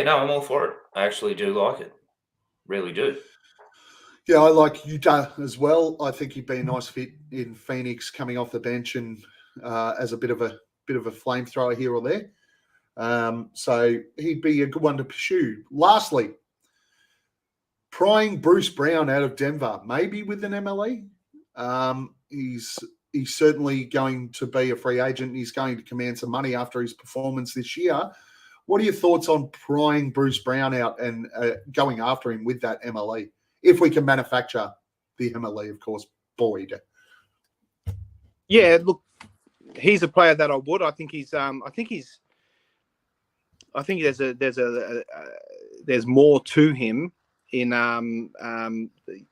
no, I'm all for it. I actually do like it. Really do. Yeah, I like Utah as well. I think he'd be a nice fit in Phoenix, coming off the bench and as a bit of a flamethrower here or there. So he'd be a good one to pursue. Lastly, prying Bruce Brown out of Denver, maybe with an MLE. He's certainly going to be a free agent. He's going to command some money after his performance this year. What are your thoughts on prying Bruce Brown out and going after him with that MLE? If we can manufacture the MLE, of course, Boyd. Yeah, look, he's a player that I would. I think there's more to him in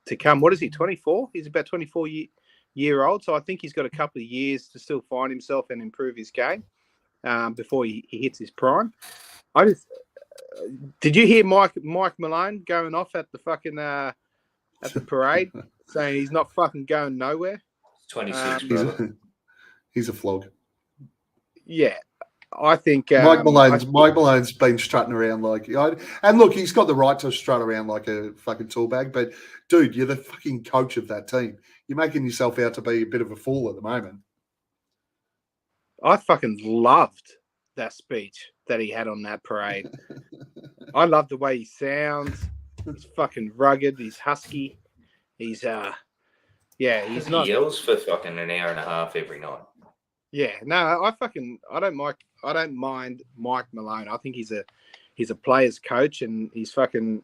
to come. What is he? 24? He's about 24 year old. So I think he's got a couple of years to still find himself and improve his game before he hits his prime. Did you hear Mike Malone going off at the fucking at the parade saying he's not fucking going nowhere? 26. He's a flog. Yeah, I think Mike Malone's been strutting around like, and look, he's got the right to strut around like a fucking tool bag. But dude, you're the fucking coach of that team. You're making yourself out to be a bit of a fool at the moment. I fucking loved that speech that he had on that parade. I love the way he sounds. He's fucking rugged. He's husky. He's he's not. He yells for fucking an hour and a half every night. Yeah, no, I don't mind Mike Malone. I think he's a player's coach, and he's fucking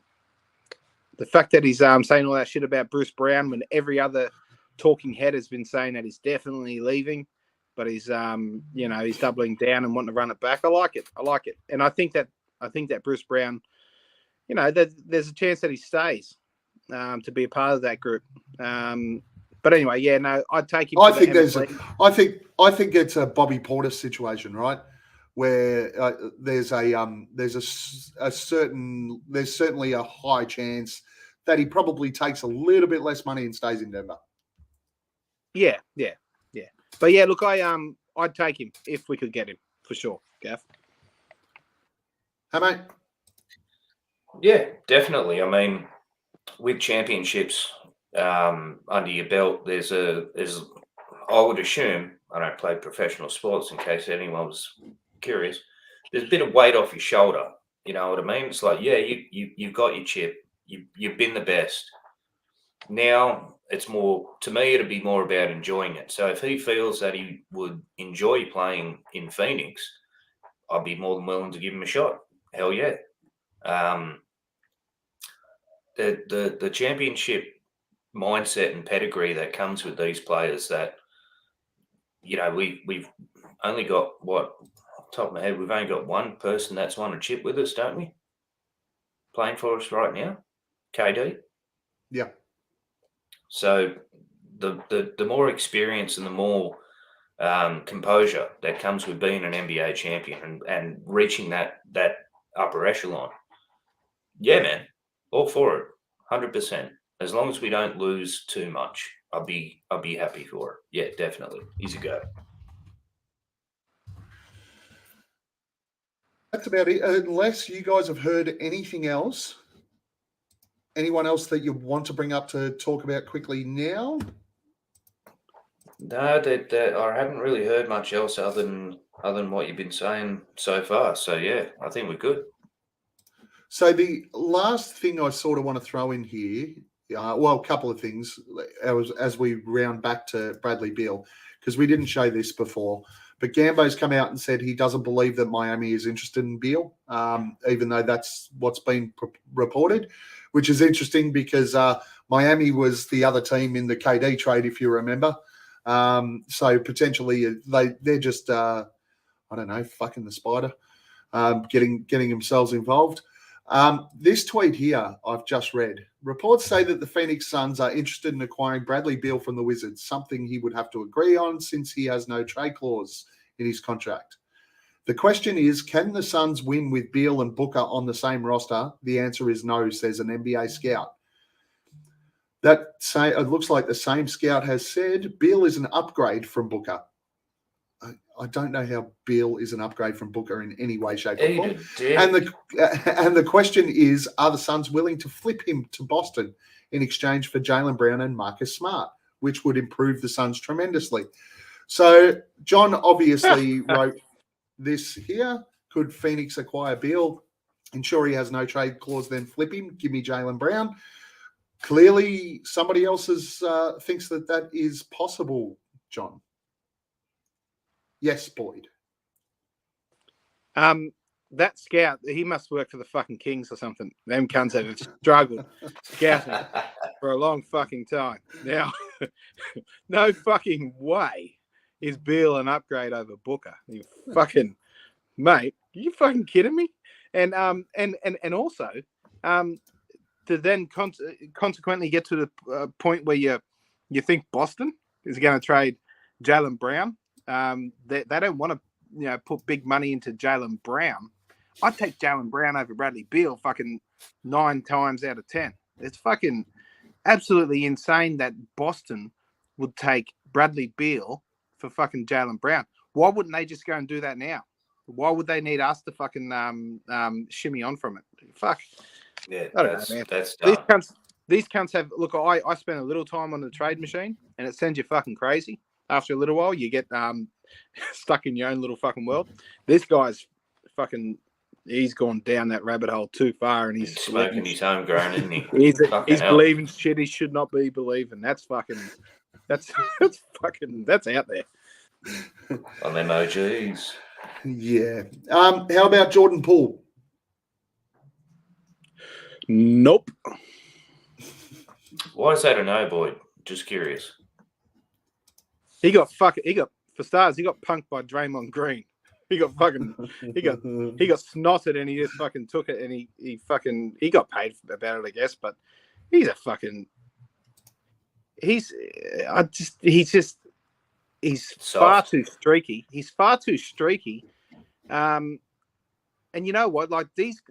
the fact that he's saying all that shit about Bruce Brown when every other talking head has been saying that he's definitely leaving, but he's he's doubling down and wanting to run it back. I like it, and I think that Bruce Brown, there's a chance that he stays to be a part of that group. But anyway, yeah, no, I'd take him. I think it's a Bobby Portis situation, right? Where there's certainly a high chance that he probably takes a little bit less money and stays in Denver. Yeah. But yeah, look, I'd take him if we could get him for sure, Gav. Hey, mate. Yeah, definitely. I mean, with championships under your belt, there's I would assume, I don't play professional sports in case anyone was curious, there's a bit of weight off your shoulder. You know what I mean? It's like, yeah, you've got your chip. You've been the best. Now it's more, to me, it'd be more about enjoying it. So if he feels that he would enjoy playing in Phoenix, I'd be more than willing to give him a shot. Hell yeah. The championship mindset and pedigree that comes with these players that, we've only got, top of my head, we've only got one person that's won a chip with us, don't we? Playing for us right now, KD. Yeah. So the more experience and the more composure that comes with being an NBA champion and reaching that upper echelon. Yeah, man, all for it, 100%. As long as we don't lose too much, I'll be happy for it. Yeah, definitely. He's a go. That's about it. Unless you guys have heard anything else. Anyone else that you want to bring up to talk about quickly now? No, that I haven't really heard much else other than what you've been saying so far. So yeah, I think we're good. So the last thing I sort of want to throw in here, well, a couple of things as we round back to Bradley Beal, because we didn't show this before, but Gambo's come out and said he doesn't believe that Miami is interested in Beal, even though that's what's been reported, which is interesting because Miami was the other team in the KD trade, if you remember. So potentially they're just, I don't know, fucking the spider, getting themselves involved. This tweet here I've just read. Reports say that the Phoenix Suns are interested in acquiring Bradley Beal from the Wizards, something he would have to agree on since he has no trade clause in his contract. The question is, can the Suns win with Beal and Booker on the same roster? The answer is no, says an NBA scout. It looks like the same scout has said Beal is an upgrade from Booker. I don't know how Beal is an upgrade from Booker in any way, shape, or form. And the question is, are the Suns willing to flip him to Boston in exchange for Jaylen Brown and Marcus Smart, which would improve the Suns tremendously? So John obviously wrote this here. Could Phoenix acquire Beal, ensure he has no trade clause, then flip him? Give me Jaylen Brown. Clearly, somebody else thinks that is possible, John. Yes, Boyd. That scout, he must work for the fucking Kings or something. Them cunts have struggled scouting for a long fucking time. Now, no fucking way is Beal an upgrade over Booker. You fucking mate, are you fucking kidding me? And also, to then consequently get to the point where you think Boston is going to trade Jaylen Brown. They don't want to, put big money into Jaylen Brown. I'd take Jaylen Brown over Bradley Beal fucking 9 times out of 10. It's fucking absolutely insane that Boston would take Bradley Beal for fucking Jaylen Brown. Why wouldn't they just go and do that now? Why would they need us to fucking shimmy on from it? Fuck. Yeah, I don't know, man. That's these cunts have, look, I spent a little time on the trade machine and it sends you fucking crazy. After a little while, you get stuck in your own little fucking world. This guy's fucking, he's gone down that rabbit hole too far, and he's smoking his homegrown, isn't he? he's believing shit he should not be believing. That's fucking, that's out there. On emojis. Yeah. How about Jordan Poole? Nope. Why is that a no, Boyd? Just curious. He got punked by Draymond Green. He got snotted and he just fucking took it, and he got paid about it, I guess, but he's far too streaky. He's far too streaky. And you know what? Like there's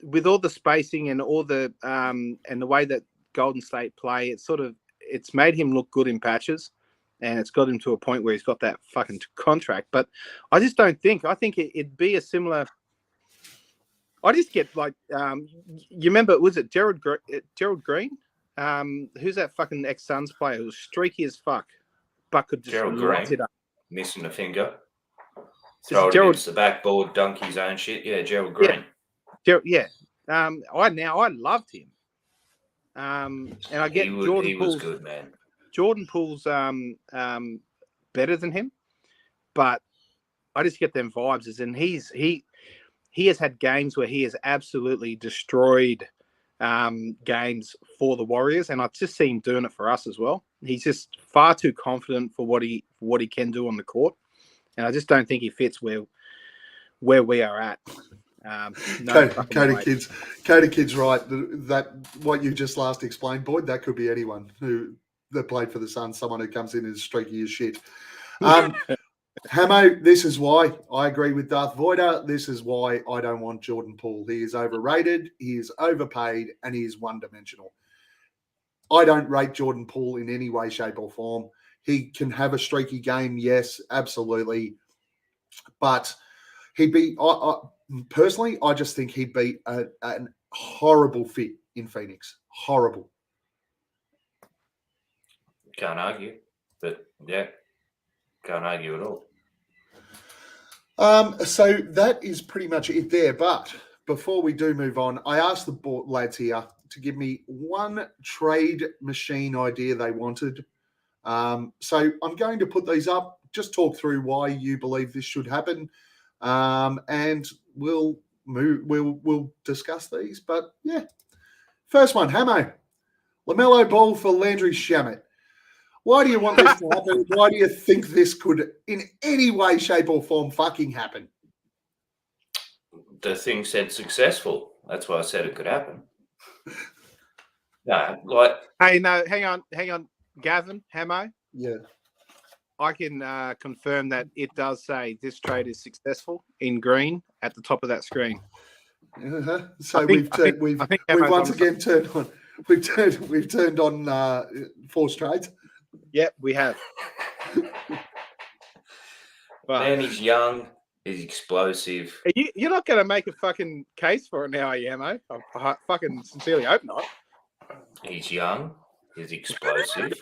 with all the spacing and all the and the way that Golden State play, it's made him look good in patches. And it's got him to a point where he's got that fucking contract. But I just don't think. I think it'd be a similar. I just get like, you remember, was it Gerald Green? Who's that fucking ex-Suns player who was streaky as fuck, but could just Gerald light it Green up. Missing a finger. Throw it against the backboard, dunk his own shit. Yeah, Gerald Green. Yeah. I loved him. And I get Jordan Poole's, was good, man. Jordan Poole's better than him, but I just get them vibes. As in he has had games where he has absolutely destroyed games for the Warriors, and I just see him doing it for us as well. He's just far too confident for what he can do on the court, and I just don't think he fits where we are at. Cody Kidd's right. That what you just last explained, Boyd, that could be anyone that played for the Suns, someone who comes in and is streaky as shit. Hammo, this is why I agree with Darth Vader. This is why I don't want Jordan Poole. He is overrated, he is overpaid, and he is one-dimensional. I don't rate Jordan Poole in any way, shape, or form. He can have a streaky game, yes, absolutely. But he'd be, personally, I just think he'd be an horrible fit in Phoenix. Horrible. Can't argue. But, yeah, can't argue at all. So that is pretty much it there. But before we do move on, I asked the lads here to give me one trade machine idea they wanted. So I'm going to put these up, just talk through why you believe this should happen. And we'll discuss these. But yeah, first one, Hammo. LaMelo Ball for Landry Shamet. Why do you want this to happen? Why do you think this could, in any way, shape, or form, fucking happen? The thing said successful. That's why I said it could happen. No, like. Hey, no, hang on, Gavin, Hammo. Yeah. I can confirm that it does say this trade is successful in green at the top of that screen. Uh-huh. So we've once again turned on. We've turned on forced trades. Yep, we have. Well, Man, he's young. He's explosive. You're not going to make a fucking case for it now, are you, Hammo? I fucking sincerely hope not. He's young. He's explosive.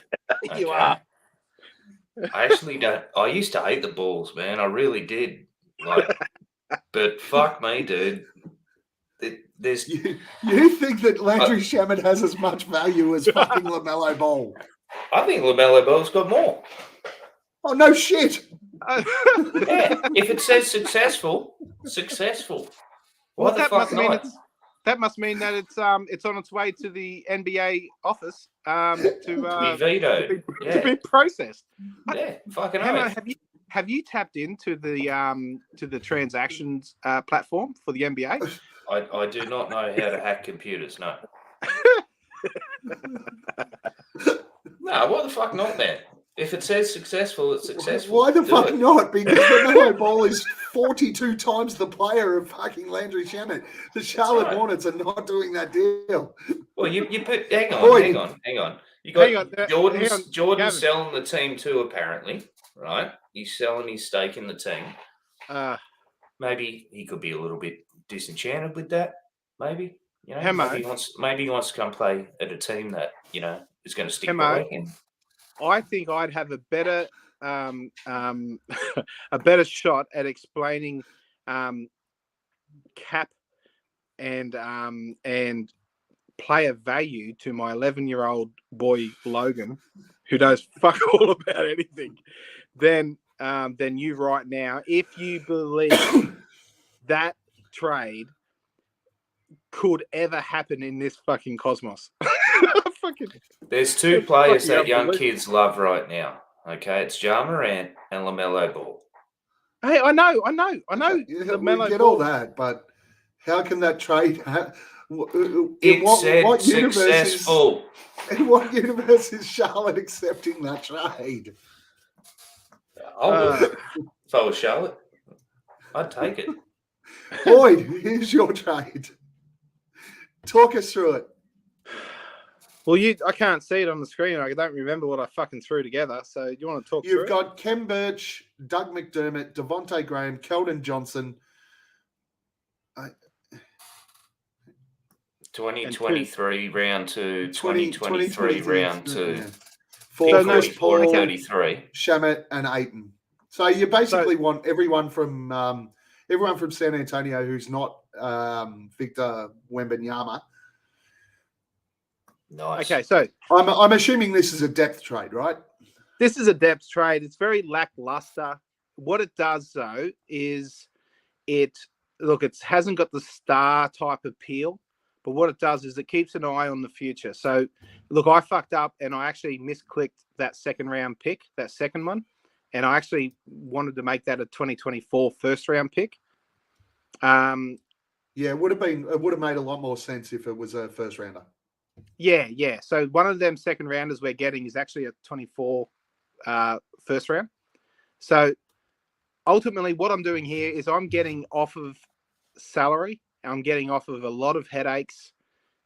You are. I actually don't. I used to hate the Bulls, man. I really did. Like, but fuck me, dude. There's. You think that Landry Shamet has as much value as fucking LaMelo Ball? I think LaMelo Ball's got more. Oh no, shit. Yeah, if it says successful. Why the fuck not? That must mean that it's on its way to the NBA office to be vetoed, to be processed. Yeah, fucking Hammo, have you tapped into the transactions platform for the NBA? I do not know how to hack computers. No. No, what the fuck not, man? If it says successful, it's successful. Why the fuck not? Because LaMelo Ball is 42 times the player of fucking Landry Shamet. The Charlotte Hornets are not doing that deal. Well, you put. Hang on. You got Jordan selling the team too, apparently, right? He's selling his stake in the team. Maybe he could be a little bit disenchanted with that. Maybe, you know, maybe he wants to come play at a team that, you know, is going to stick by him. I think I'd have a better a better shot at explaining cap and player value to my 11-year-old boy Logan, who knows fuck all about anything, than you right now. If you believe that trade could ever happen in this fucking cosmos. There's two players that young kids love right now. Okay, it's Ja Morant and LaMelo Ball. Hey, I know. Yeah, we get all that, but how can that trade happen? What successful. In what universe is Charlotte accepting that trade? If I was Charlotte, I'd take it. Boyd, here's your trade. Talk us through it. Well, I can't see it on the screen. I don't remember what I fucking threw together. So you want to talk through it? You've got Kem Birch, Doug McDermott, Devontae Graham, Keldon Johnson. 2023 round 2, 2023 round 2. Yeah. For Chris Paul, 33. Shamet, and Ayton. So you basically want everyone from San Antonio who's not Victor Wembanyama. Nice. Okay, so I'm assuming this is a depth trade, right? This is a depth trade. It's very lackluster. What it does, though, is it hasn't got the star type appeal, but what it does is it keeps an eye on the future. So, look, I fucked up and I actually misclicked that second round pick, that second one, and I actually wanted to make that a 2024 first round pick. Yeah, it would have made a lot more sense if it was a first rounder. Yeah. So one of them second rounders we're getting is actually a 24 first round. So ultimately what I'm doing here is I'm getting off of salary. I'm getting off of a lot of headaches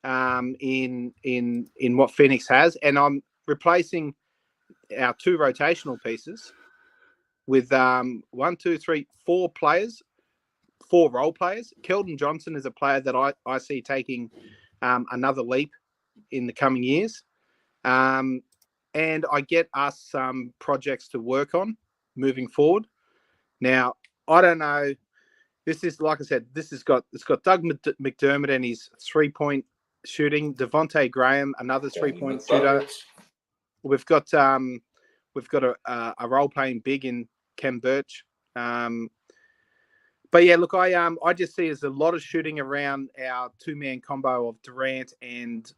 in what Phoenix has, and I'm replacing our 2 rotational pieces with 4 players, 4 role players. Keldon Johnson is a player that I see taking another leap in the coming years. And I get us some projects to work on moving forward. Now, I don't know. This is, like I said, it's got Doug McDermott and his 3-point shooting. Devontae Graham, another 3-point shooter. We've got a role playing big in Ken Birch. But yeah, look, I just see there's a lot of shooting around our 2-man combo of Durant and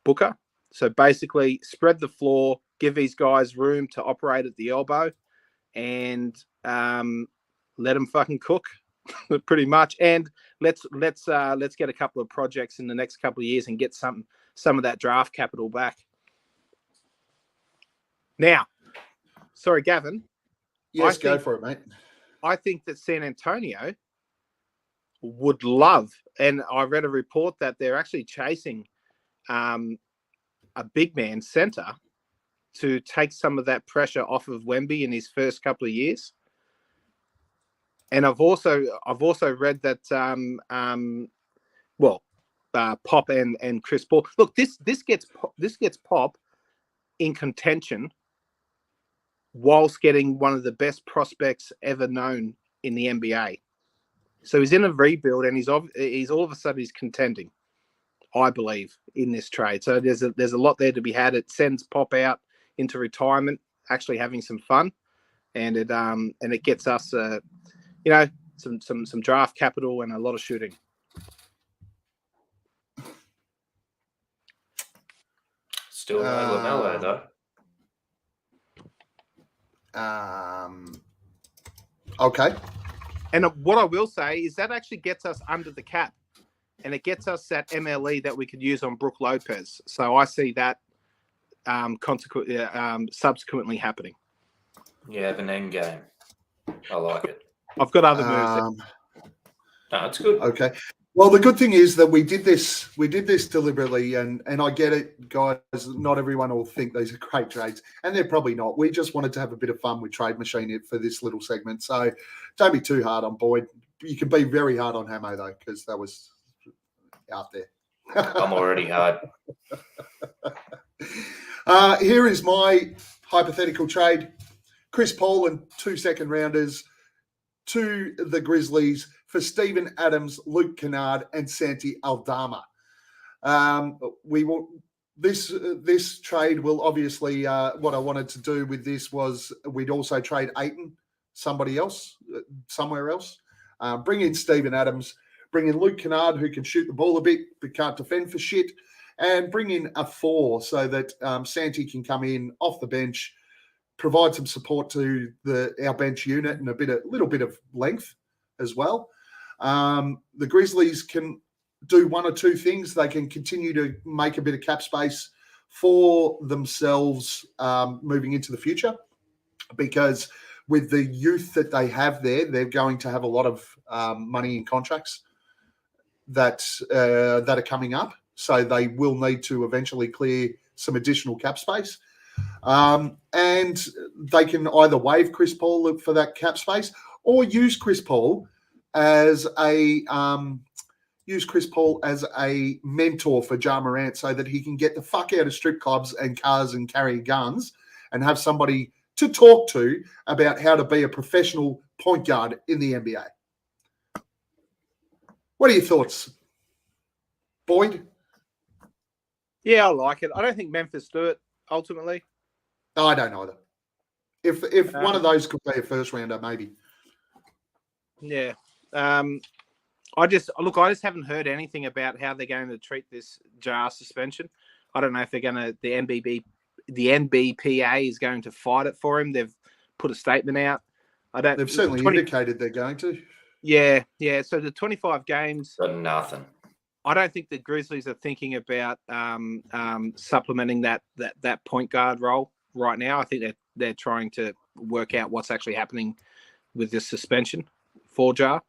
Booker. So basically, spread the floor, give these guys room to operate at the elbow, and let them fucking cook, pretty much. And let's get a couple of projects in the next couple of years and get some of that draft capital back. Now, sorry, Gavin. Yes, go for it, mate. I think that San Antonio would love, and I read a report that they're actually chasing a big man center to take some of that pressure off of Wemby in his first couple of years. And I've also read that Pop and Chris Paul. Look, this gets Pop in contention whilst getting one of the best prospects ever known in the NBA. So he's in a rebuild, and he's all of a sudden he's contending, I believe, in this trade. So there's a lot there to be had. It sends Pop out into retirement, actually having some fun, and it gets us some draft capital and a lot of shooting. Still no LaMelo though. Okay. And what I will say is that actually gets us under the cap, and it gets us that MLE that we could use on Brook Lopez. So I see that subsequently happening. You have an end game. I like it. I've got other moves. No, it's good. Okay. Well, the good thing is that we did this deliberately, and I get it, guys. Not everyone will think these are great trades, and they're probably not. We just wanted to have a bit of fun with Trade Machine for this little segment. So don't be too hard on Boyd. You can be very hard on Hammo, though, because that was out there. I'm already hard. Here is my hypothetical trade. Chris Paul and 2 second-rounders to the Grizzlies for Steven Adams, Luke Kennard, and Santi Aldama. This trade will obviously, what I wanted to do with this was we'd also trade Ayton, somebody else, somewhere else. Bring in Steven Adams, bring in Luke Kennard, who can shoot the ball a bit but can't defend for shit, and bring in a 4 so that Santi can come in off the bench, provide some support to our bench unit and a little bit of length as well. The Grizzlies can do one or two things. They can continue to make a bit of cap space for themselves moving into the future, because with the youth that they have there, they're going to have a lot of money in contracts that are coming up. So they will need to eventually clear some additional cap space. And they can either waive Chris Paul for that cap space or use Chris Paul as a mentor for Ja Morant so that he can get the fuck out of strip clubs and cars and carry guns and have somebody to talk to about how to be a professional point guard in the NBA. What are your thoughts, Boyd? Yeah, I like it. I don't think Memphis do it ultimately. No, I don't either. If one of those could be a first rounder, maybe. Yeah. I just haven't heard anything about how they're going to treat this JAR suspension. I don't know if they're going to, the NBPA is going to fight it for him. They've put a statement out. They've certainly indicated they're going to. Yeah. So the 25 games. Got nothing. I don't think the Grizzlies are thinking about supplementing that point guard role right now. I think they're trying to work out what's actually happening with this suspension for JAR.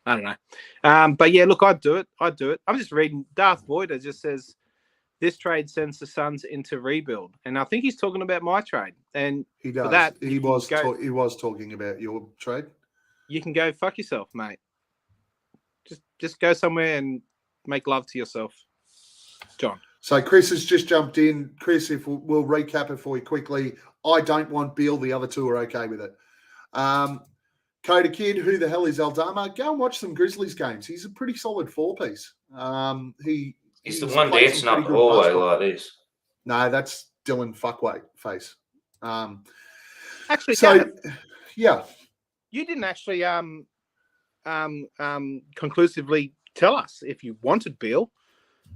I don't know. But yeah, look, I'd do it. I'm just reading. Darth Vader just says this trade sends the Suns into rebuild, and I think he's talking about my trade. And He does. for that, He was talking about your trade. You can go fuck yourself, mate. Just go somewhere and make love to yourself, John. So Chris has just jumped in. Chris, if we'll recap it for you quickly. I don't want Beal. The other two are okay with it. Coda Kid, who the hell is Aldama? Go and watch some Grizzlies games. He's a pretty solid four-piece. He's the one dancing up the hallway like this. No, that's Dylan Fuckway face. Actually, so Gavin, yeah, you didn't actually conclusively tell us if you wanted Beal.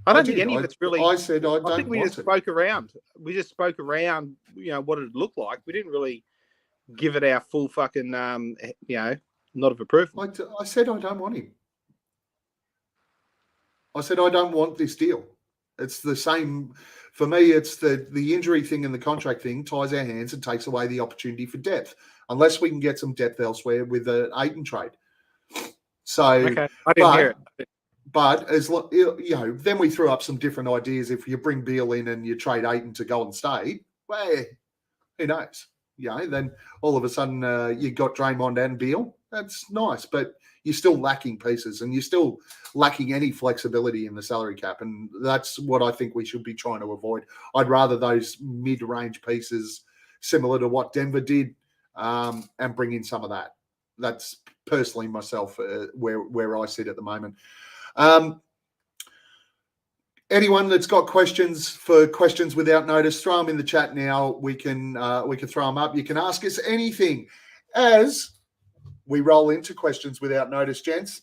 I don't think any of it's really. I said I don't. I think we just spoke around. We just spoke around. What it looked like. We didn't really give it our full fucking nod of approval. I said I don't want him. I said I don't want this deal. It's the same for me. It's the injury thing and the contract thing ties our hands and takes away the opportunity for depth, unless we can get some depth elsewhere with an Ayton trade. So, okay, I didn't hear it. But then we threw up some different ideas. If you bring Beal in and you trade Ayton to Golden State, well, who knows? Then all of a sudden you got Draymond and Beal. That's nice, but you're still lacking pieces and you're still lacking any flexibility in the salary cap. And that's what I think we should be trying to avoid. I'd rather those mid-range pieces similar to what Denver did and bring in some of that. That's personally myself where I sit at the moment. Anyone that's got questions without notice, throw them in the chat now. We can throw them up. You can ask us anything as we roll into questions without notice, gents.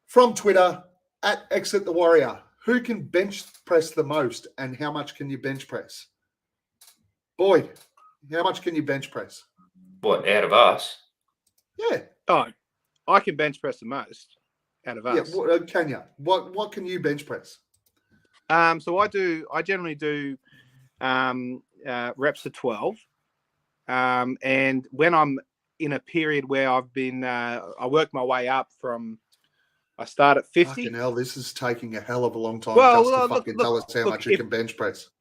From Twitter, @ExitTheWarrior. Who can bench press the most and how much can you bench press? Boyd, how much can you bench press? What, out of us? Yeah. Oh, I can bench press the most out of us. Yeah, can you? What can you bench press? So I generally do reps of 12. And when I'm in a period where I've been, I work my way up from, I start at 50. Fucking hell, this is taking a hell of a long time to tell us how much you can bench press.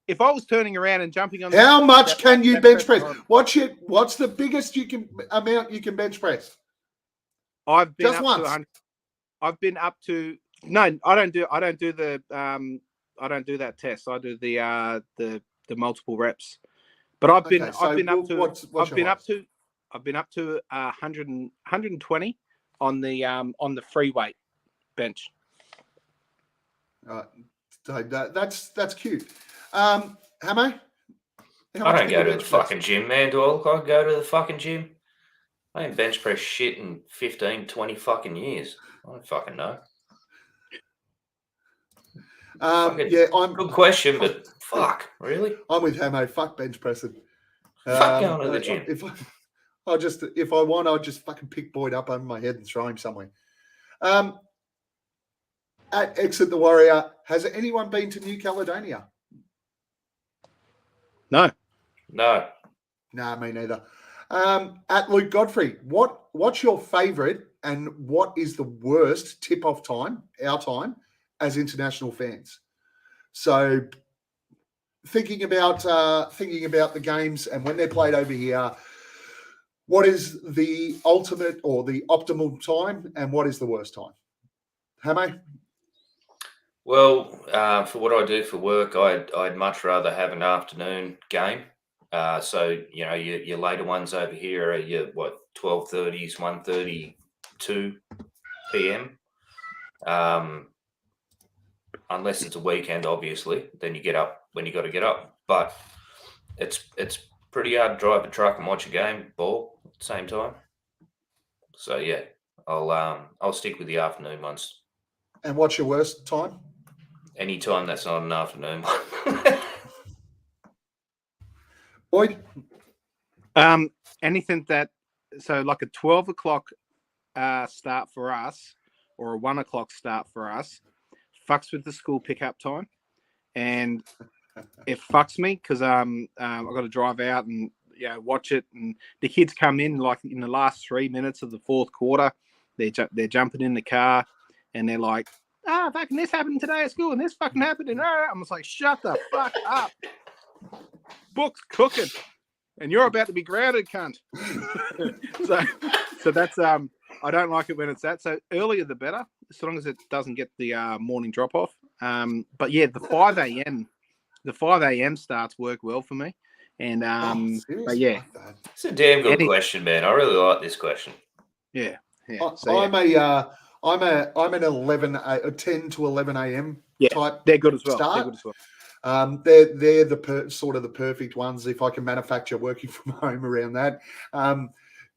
If I was turning around and jumping on, how much can you bench press? What's the biggest amount you can bench press? I've been just up once. To 100. I've been up to no. I don't do the I don't do that test. I do the multiple reps. But I've been up to 120 on the free weight bench. So that's cute. Hammo? I don't go to the fucking gym, man. Do I go to the fucking gym? I ain't bench press shit in 15, 20 fucking years. I don't fucking know. Good question, but fuck, really? I'm with Hammo. Fuck bench pressing. Fuck going to the gym. If I want, I'll just fucking pick Boyd up over my head and throw him somewhere. At Exit the Warrior, has anyone been to New Caledonia? No. Nah, me neither. At Luke Godfrey, what's your favourite and what is the worst tip-off time, our time, as international fans? So thinking about the games and when they're played over here, what is the ultimate or the optimal time and what is the worst time? Hammo? Well, for what I do for work, I'd much rather have an afternoon game. So, your later ones over here are your 12:30s, 1:30, 2 p.m. Unless it's a weekend, obviously, then you get up when you got to get up. But it's pretty hard to drive a truck and watch a game ball at the same time. So yeah, I'll stick with the afternoon ones. And what's your worst time? Any time that's not an afternoon one. Boyd? Anything so like a 12 o'clock start for us or a 1 o'clock start for us fucks with the school pickup time. And it fucks me because I've got to drive out and watch it. And the kids come in like in the last 3 minutes of the fourth quarter They're jumping in the car, and they're like, fucking this happened today at school, and this fucking happened, and I'm just like, shut the fuck up. Book's cooking, and you're about to be grounded, cunt. so that's I don't like it when it's that. So earlier the better, as long as it doesn't get the morning drop off. But yeah, the 5 a.m. starts work well for me. And but yeah, it's a damn good question, man. I really like this question. Yeah. I'm an 10 to 11 a.m. type. They're good as well. Start. They're good as well. They're the sort of the perfect ones if I can manufacture working from home around that.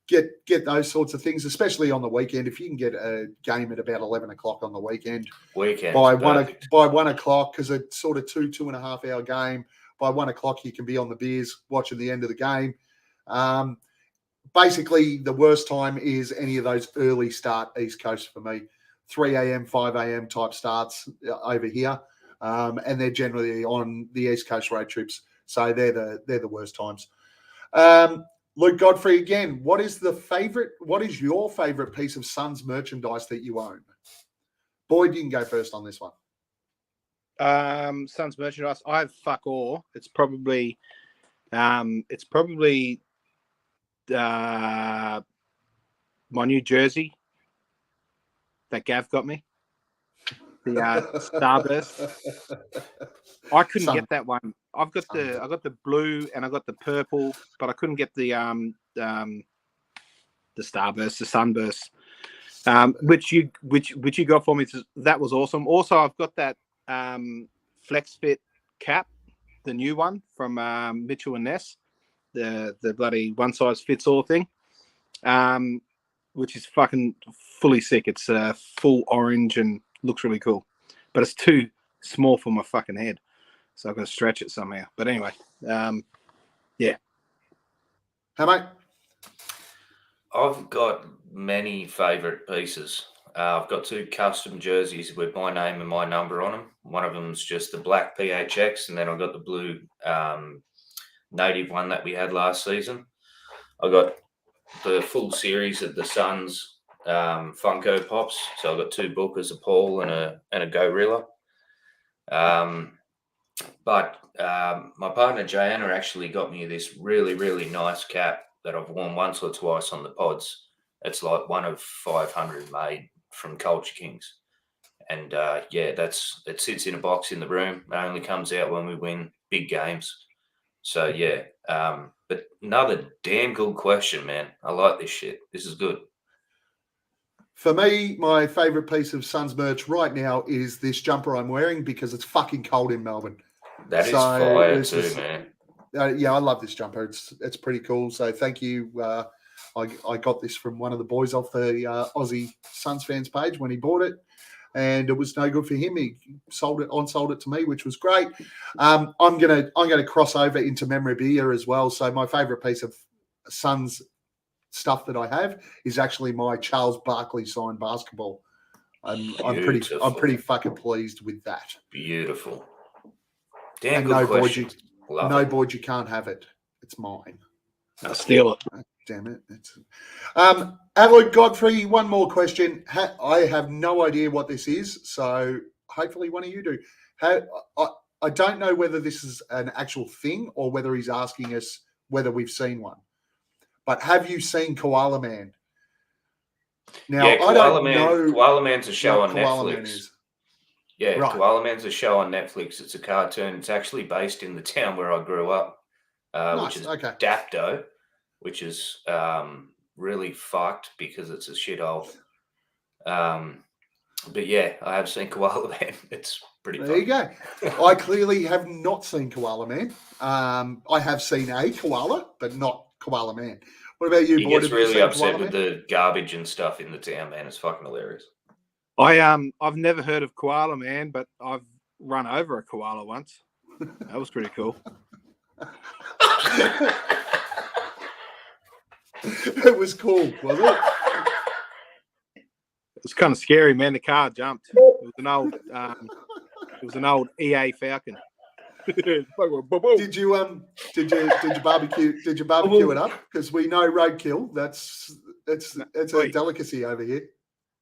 Get those sorts of things, especially on the weekend. If you can get a game at about 11 o'clock on the weekend by 1 o'clock, because it's sort of 2.5 hour game. By 1 o'clock, you can be on the beers watching the end of the game. Basically, the worst time is any of those early start East Coast for me. 3 a.m., 5 a.m. type starts over here. And they're generally on the East Coast road trips. So they're the worst times. Luke Godfrey again, what is your favorite piece of Suns merchandise that you own? Boyd, you can go first on this one. Suns merchandise. I have fuck all. It's probably my new jersey that Gav got me. The Starburst. I couldn't get that one. I got the blue and I got the purple, but I couldn't get the Starburst, the Sunburst, which you got for me. That was awesome. Also, I've got that Flex Fit cap, the new one from Mitchell and Ness, the bloody one size fits all thing, which is fucking fully sick. It's full orange and looks really cool, but it's too small for my fucking head, so I've got to stretch it somehow. But anyway, yeah. How mate? I've got many favourite pieces. I've got 2 custom jerseys with my name and my number on them. One of them's just the black PHX, and then I've got the blue native one that we had last season. I got the full series of the Suns Funko Pops. So I've got 2 Bookers, a Paul and a Gorilla. But my partner Joanna actually got me this really, really nice cap that I've worn once or twice on the pods. It's like one of 500 made from Culture Kings. And it sits in a box in the room. It only comes out when we win big games. So yeah, but another damn good question, man. I like this shit. This is good. For me, my favourite piece of Suns merch right now is this jumper I'm wearing because it's fucking cold in Melbourne. That is fire too, man. Yeah, I love this jumper. It's pretty cool. So thank you. I got this from one of the boys off the Aussie Suns Fans page when he bought it, and it was no good for him. He sold it to me, which was great. I'm gonna cross over into memorabilia as well. So my favourite piece of Suns stuff that I have is actually my Charles Barkley signed basketball. I'm pretty fucking pleased with that. Beautiful. Damn good question. Boyd, you can't have it. It's mine. I'll steal it. Damn it. Luke Godfrey, one more question. I have no idea what this is, so hopefully one of you do. I don't know whether this is an actual thing or whether he's asking us whether we've seen one. But have you seen Koala Man? Now, yeah, Koala Man. Koala Man's a show on Koala Netflix. Man is. Yeah, Right. Koala Man's a show on Netflix. It's a cartoon. It's actually based in the town where I grew up, which is Dapto, which is really fucked because it's a shithole. But yeah, I have seen Koala Man. It's pretty fun. There you go. I clearly have not seen Koala Man. I have seen a koala, but not Koala Man. What about you, He Boyd? gets really upset with the garbage and stuff in the town, man. It's fucking hilarious. I've never heard of Koala Man, but I've run over a koala once. That was pretty cool. It was cool, was it? It was kind of scary, man. The car jumped. It was an old EA Falcon. Did you barbecue it up? Because we know roadkill. It's a delicacy over here.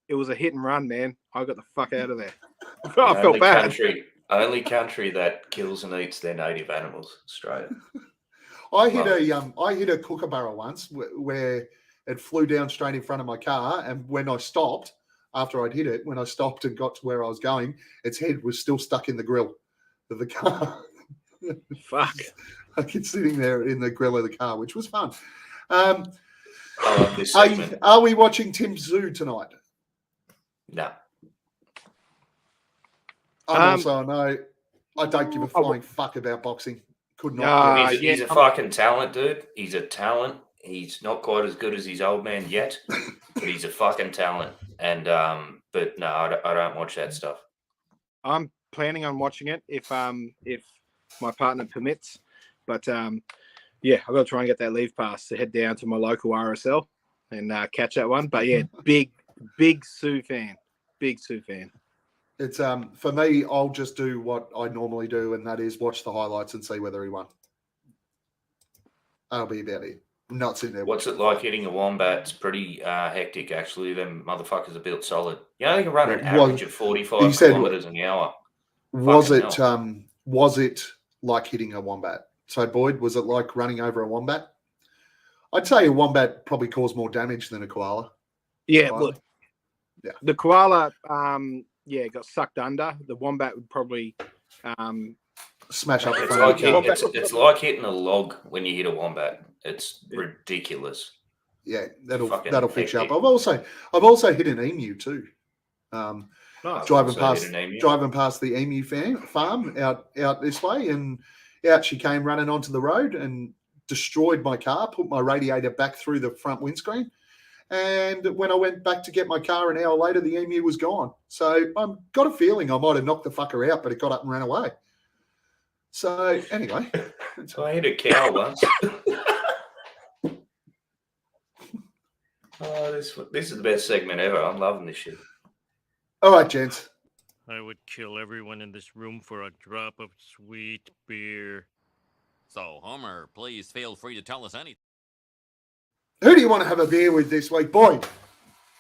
it was a hit and run, man. I got the fuck out of there. I The felt bad. Only country that kills and eats their native animals, Australia. I hit a kookaburra once where it flew down straight in front of my car, and when I stopped, after I'd hit it, when I stopped and got to where I was going, its head was still stuck in the grill of the car. Fuck. Like it's sitting there in the grill of the car, which was fun. I love this segment. Are we watching Tim Zoo tonight? No. Also, no, I don't give a flying fuck about boxing. Could not. He's a fucking talent, dude. He's a talent. He's not quite as good as his old man yet, but he's a fucking talent. And but no, I don't watch that stuff. I'm planning on watching it if my partner permits. But yeah, I've got to try and get that leave pass to head down to my local RSL and catch that one. But yeah, big Sue fan. Big Sue fan. It's for me, I'll just do what I normally do, and that is watch the highlights and see whether he won. That'll be about it. I'm not sitting there. What's it like hitting a wombat? It's pretty hectic, actually. Them motherfuckers are built solid. You know, they can run an average of 45 kilometers an hour. Was it like hitting a wombat? So, Boyd, was it like running over a wombat? I'd say a wombat probably caused more damage than a koala. Yeah, look, the koala, got sucked under. The wombat would probably smash up. It's like hitting a log when you hit a wombat. It's ridiculous. Yeah, that'll fix you up. I've also hit an emu too. Driving past the emu farm out this way, and out she came running onto the road and destroyed my car. Put my radiator back through the front windscreen. And when I went back to get my car an hour later, the emu was gone. So I've got a feeling I might have knocked the fucker out, but it got up and ran away. So anyway. So I hit a cow once. Oh, this is the best segment ever. I'm loving this shit. All right, gents. I would kill everyone in this room for a drop of sweet beer. So, Homer, please feel free to tell us anything. Who do you want to have a beer with this week, Boyd?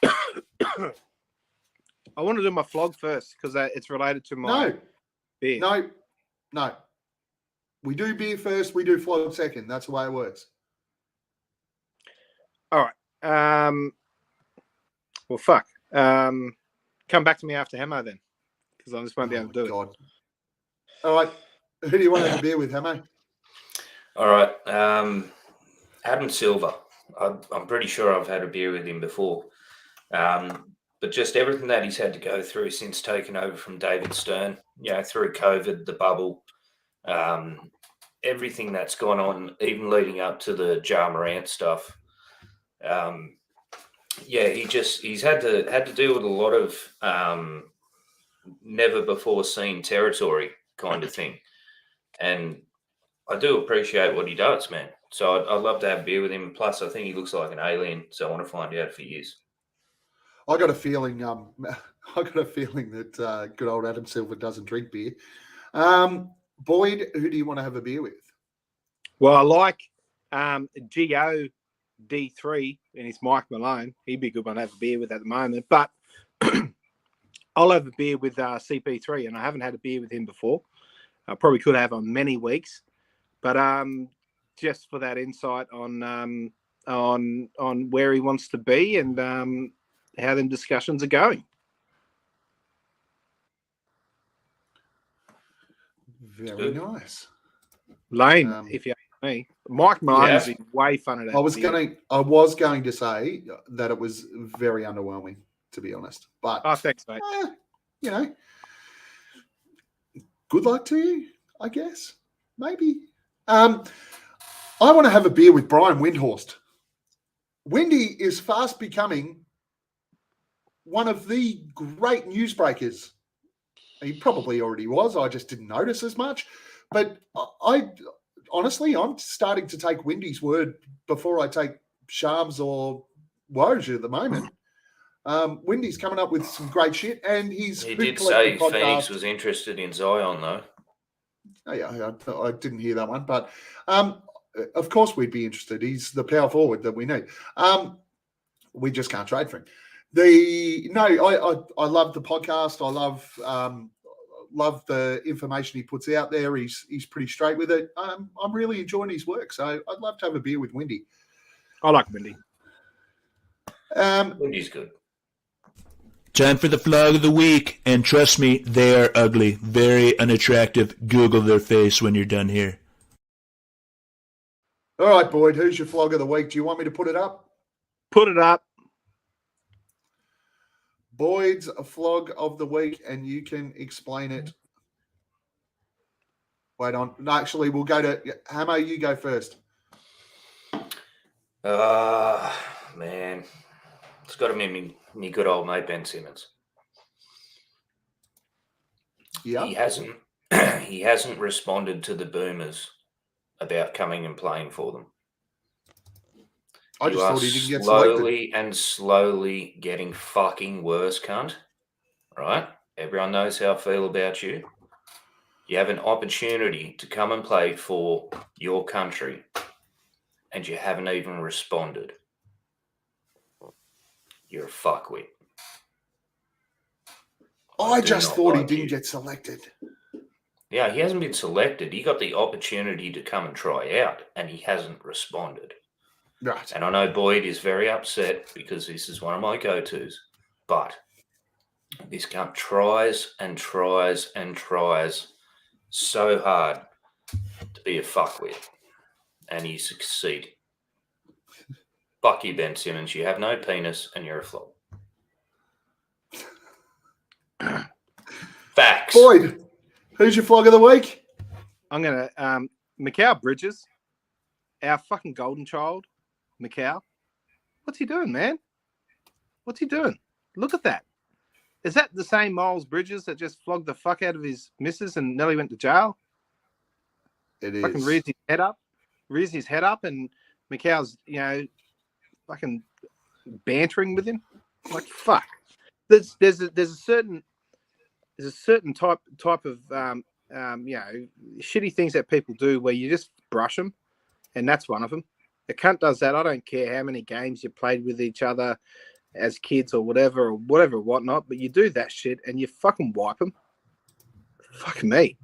I want to do my flog first because it's related to my beer. No. We do beer first, we do flog second. That's the way it works. All right. Well, fuck. Come back to me after Hammo then, because I just won't be able to do it. All right. Who do you want to have a beer with, Hammo? All right. Adam Silver. I'm pretty sure I've had a beer with him before. But just everything that he's had to go through since taking over from David Stern, through COVID, the bubble, everything that's gone on, even leading up to the Ja Morant stuff. He's had to deal with a lot of never before seen territory kind of thing. And I do appreciate what he does, man. So I'd love to have a beer with him. Plus, I think he looks like an alien, so I want to find out for years. I got a feeling that good old Adam Silver doesn't drink beer. Boyd, who do you want to have a beer with? Well, I like GOD3, and it's Mike Malone. He'd be a good one to have a beer with at the moment. But I'll have a beer with CP3, and I haven't had a beer with him before. I probably could have on many weeks, but just for that insight on where he wants to be and how them discussions are going. Very nice. Lame, if you ask me. Mike Malone is way funner than I was going to say that it was very underwhelming, to be honest. But thanks, mate. Good luck to you, I guess. Maybe. I want to have a beer with Brian Windhorst. Windy is fast becoming one of the great newsbreakers. He probably already was. I just didn't notice as much. But I'm starting to take Windy's word before I take Shams or Woj at the moment. Windy's coming up with some great shit, and he did say Phoenix was interested in Zion, though. Oh, yeah, I didn't hear that one, but of course we'd be interested. He's the power forward that we need. We just can't trade for him. I love the podcast. I love the information he puts out there. He's pretty straight with it. I'm really enjoying his work. So I'd love to have a beer with Windy. I like Windy. Windy's good. Time for the flog of the week, and trust me, they are ugly, very unattractive. Google their face when you're done here. All right, Boyd, who's your flog of the week? Do you want me to put it up? Put it up. Boyd's a flog of the week, and you can explain it. Wait on. No, actually, we'll go to Hammo. You go first. Man. It's got to be me good old mate Ben Simmons. Yeah. He hasn't responded to the Boomers about coming and playing for them. I just thought he didn't get selected. Slowly getting fucking worse, cunt. Right? Everyone knows how I feel about you. You have an opportunity to come and play for your country, and you haven't even responded. You're a fuckwit. I just thought he didn't get selected. Yeah, he hasn't been selected. He got the opportunity to come and try out, and he hasn't responded. Right. And I know Boyd is very upset because this is one of my go-tos, but this cunt tries and tries and tries so hard to be a fuckwit, and he succeeds. Fuck you, Ben Simmons. You have no penis, and you're a flog. Facts. Boyd, who's your flog of the week? I'm going to Macau Bridges, our fucking golden child, Macau. What's he doing, man? What's he doing? Look at that. Is that the same Miles Bridges that just flogged the fuck out of his missus and nearly went to jail? It is. Fucking rears his head up, and Macau's, fucking bantering with him. Like, fuck. There's a certain type of shitty things that people do where you just brush them, and that's one of them. The cunt does that. I don't care how many games you played with each other as kids or whatever, whatnot, but you do that shit and you fucking wipe him. Fuck me,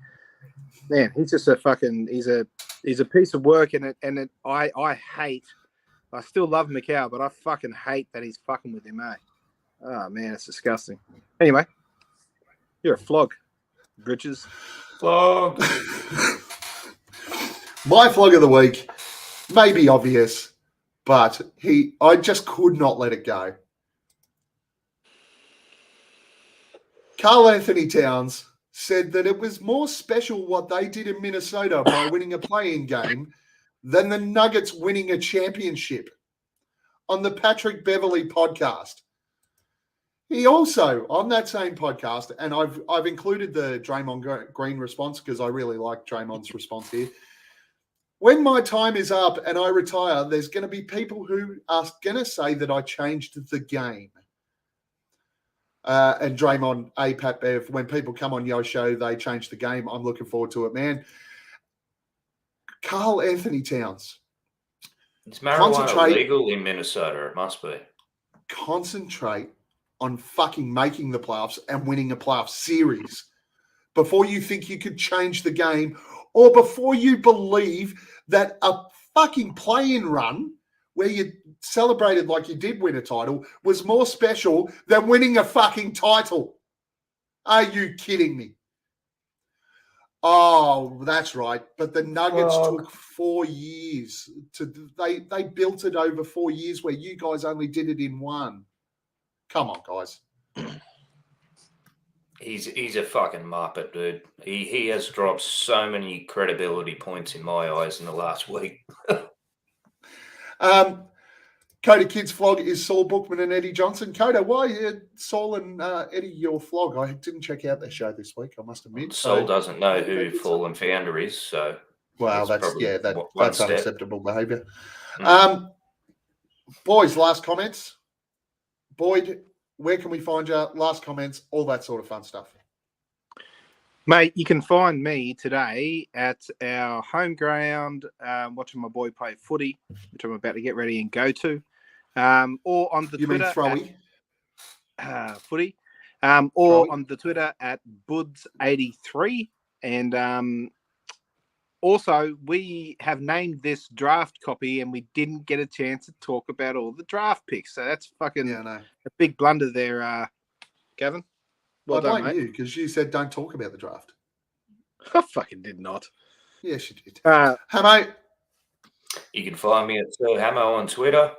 man. He's just a fucking. He's a piece of work, and I hate. I still love Macau, but I fucking hate that he's fucking with him, eh? Oh man, it's disgusting. Anyway, you're a flog, Bridges. Flog. My flog of the week may be obvious, but I just could not let it go. Karl Anthony Towns said that it was more special what they did in Minnesota by winning a play-in game than the Nuggets winning a championship on the Patrick Beverley podcast. He also, on that same podcast, and I've included the Draymond Green response because I really like Draymond's response here. When my time is up and I retire, there's going to be people who are going to say that I changed the game. And Draymond, Pat Bev, when people come on your show, they change the game. I'm looking forward to it, man. Karl Anthony Towns. Is marijuana legal in Minnesota? It must be. Concentrate on fucking making the playoffs and winning a playoff series before you think you could change the game, or before you believe that a fucking play-in run where you celebrated like you did win a title was more special than winning a fucking title. Are you kidding me? Oh, that's right. But the Nuggets took 4 years they built it over 4 years where you guys only did it in one. Come on, guys. He's a fucking muppet, dude. He has dropped so many credibility points in my eyes in the last week. Coda Kids flog is Saul Bookman and Eddie Johnson. Coda, why Saul and Eddie your flog? I didn't check out their show this week, I must admit. Saul doesn't know who Fallen Founder is, so well, that's unacceptable behaviour. Boys, last comments. Boyd, where can we find you? Last comments, all that sort of fun stuff. Mate, you can find me today at our home ground watching my boy play footy, which I'm about to get ready and go to. Or on the You Twitter. mean throwy? footy, or Trolley. on the Twitter at Buds83. And also, we have named this draft copy, and we didn't get a chance to talk about all the draft picks. So that's fucking Yeah, no. a big blunder there, Gavin. Well I done, blame mate. you because you said don't talk about the draft. I fucking did not. Yes, you did. Hammo. You can find me at Sir Hammo on Twitter,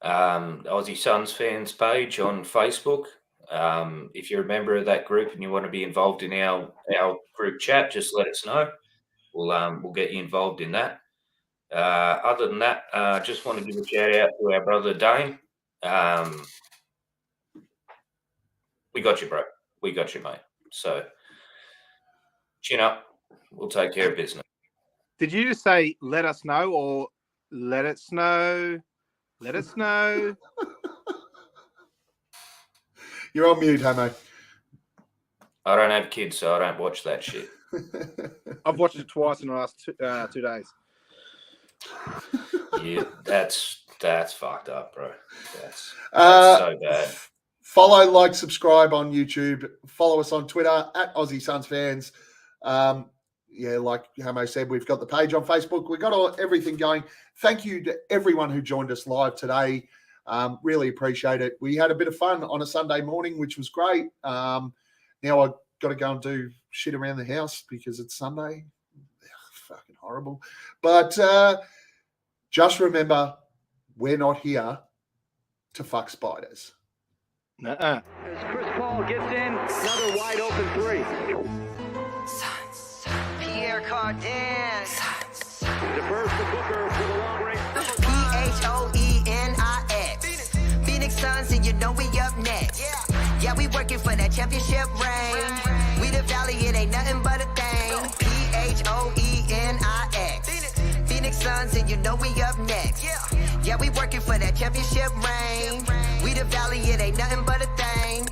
Aussie Suns Fans page on Facebook. If you're a member of that group and you want to be involved in our group chat, just let us know. We'll get you involved in that. Other than that, just want to give a shout out to our brother Dane. We got you, bro. We got you, mate. So chin up. We'll take care of business. Did you just say let us know or let it snow? Let it snow. You're on mute, Hammo. I don't have kids, so I don't watch that shit. I've watched it twice in the last 2 days. Yeah, that's fucked up, bro. That's so bad. Follow, like, subscribe on YouTube. Follow us on Twitter at Aussie Suns Fans. Yeah, like Hammo said, we've got the page on Facebook. We've got everything going. Thank you to everyone who joined us live today. Really appreciate it. We had a bit of fun on a Sunday morning, which was great. Now I've got to go and do shit around the house because it's Sunday. Fucking horrible. But just remember, we're not here to fuck spiders. Nuh-uh. As Chris Paul gets in, another wide open three. Pierre Cardin. Defers to Booker for the long range. P-H-O-E-N-I-X. Phoenix Suns, and you know we up next. Yeah, we working for that championship ring. We the valley, it ain't nothing but a thing. P-H-O-E-N-I-X. Phoenix Suns, and you know we up next. Yeah, we working for that championship ring. We the valley, it ain't nothing but a thing.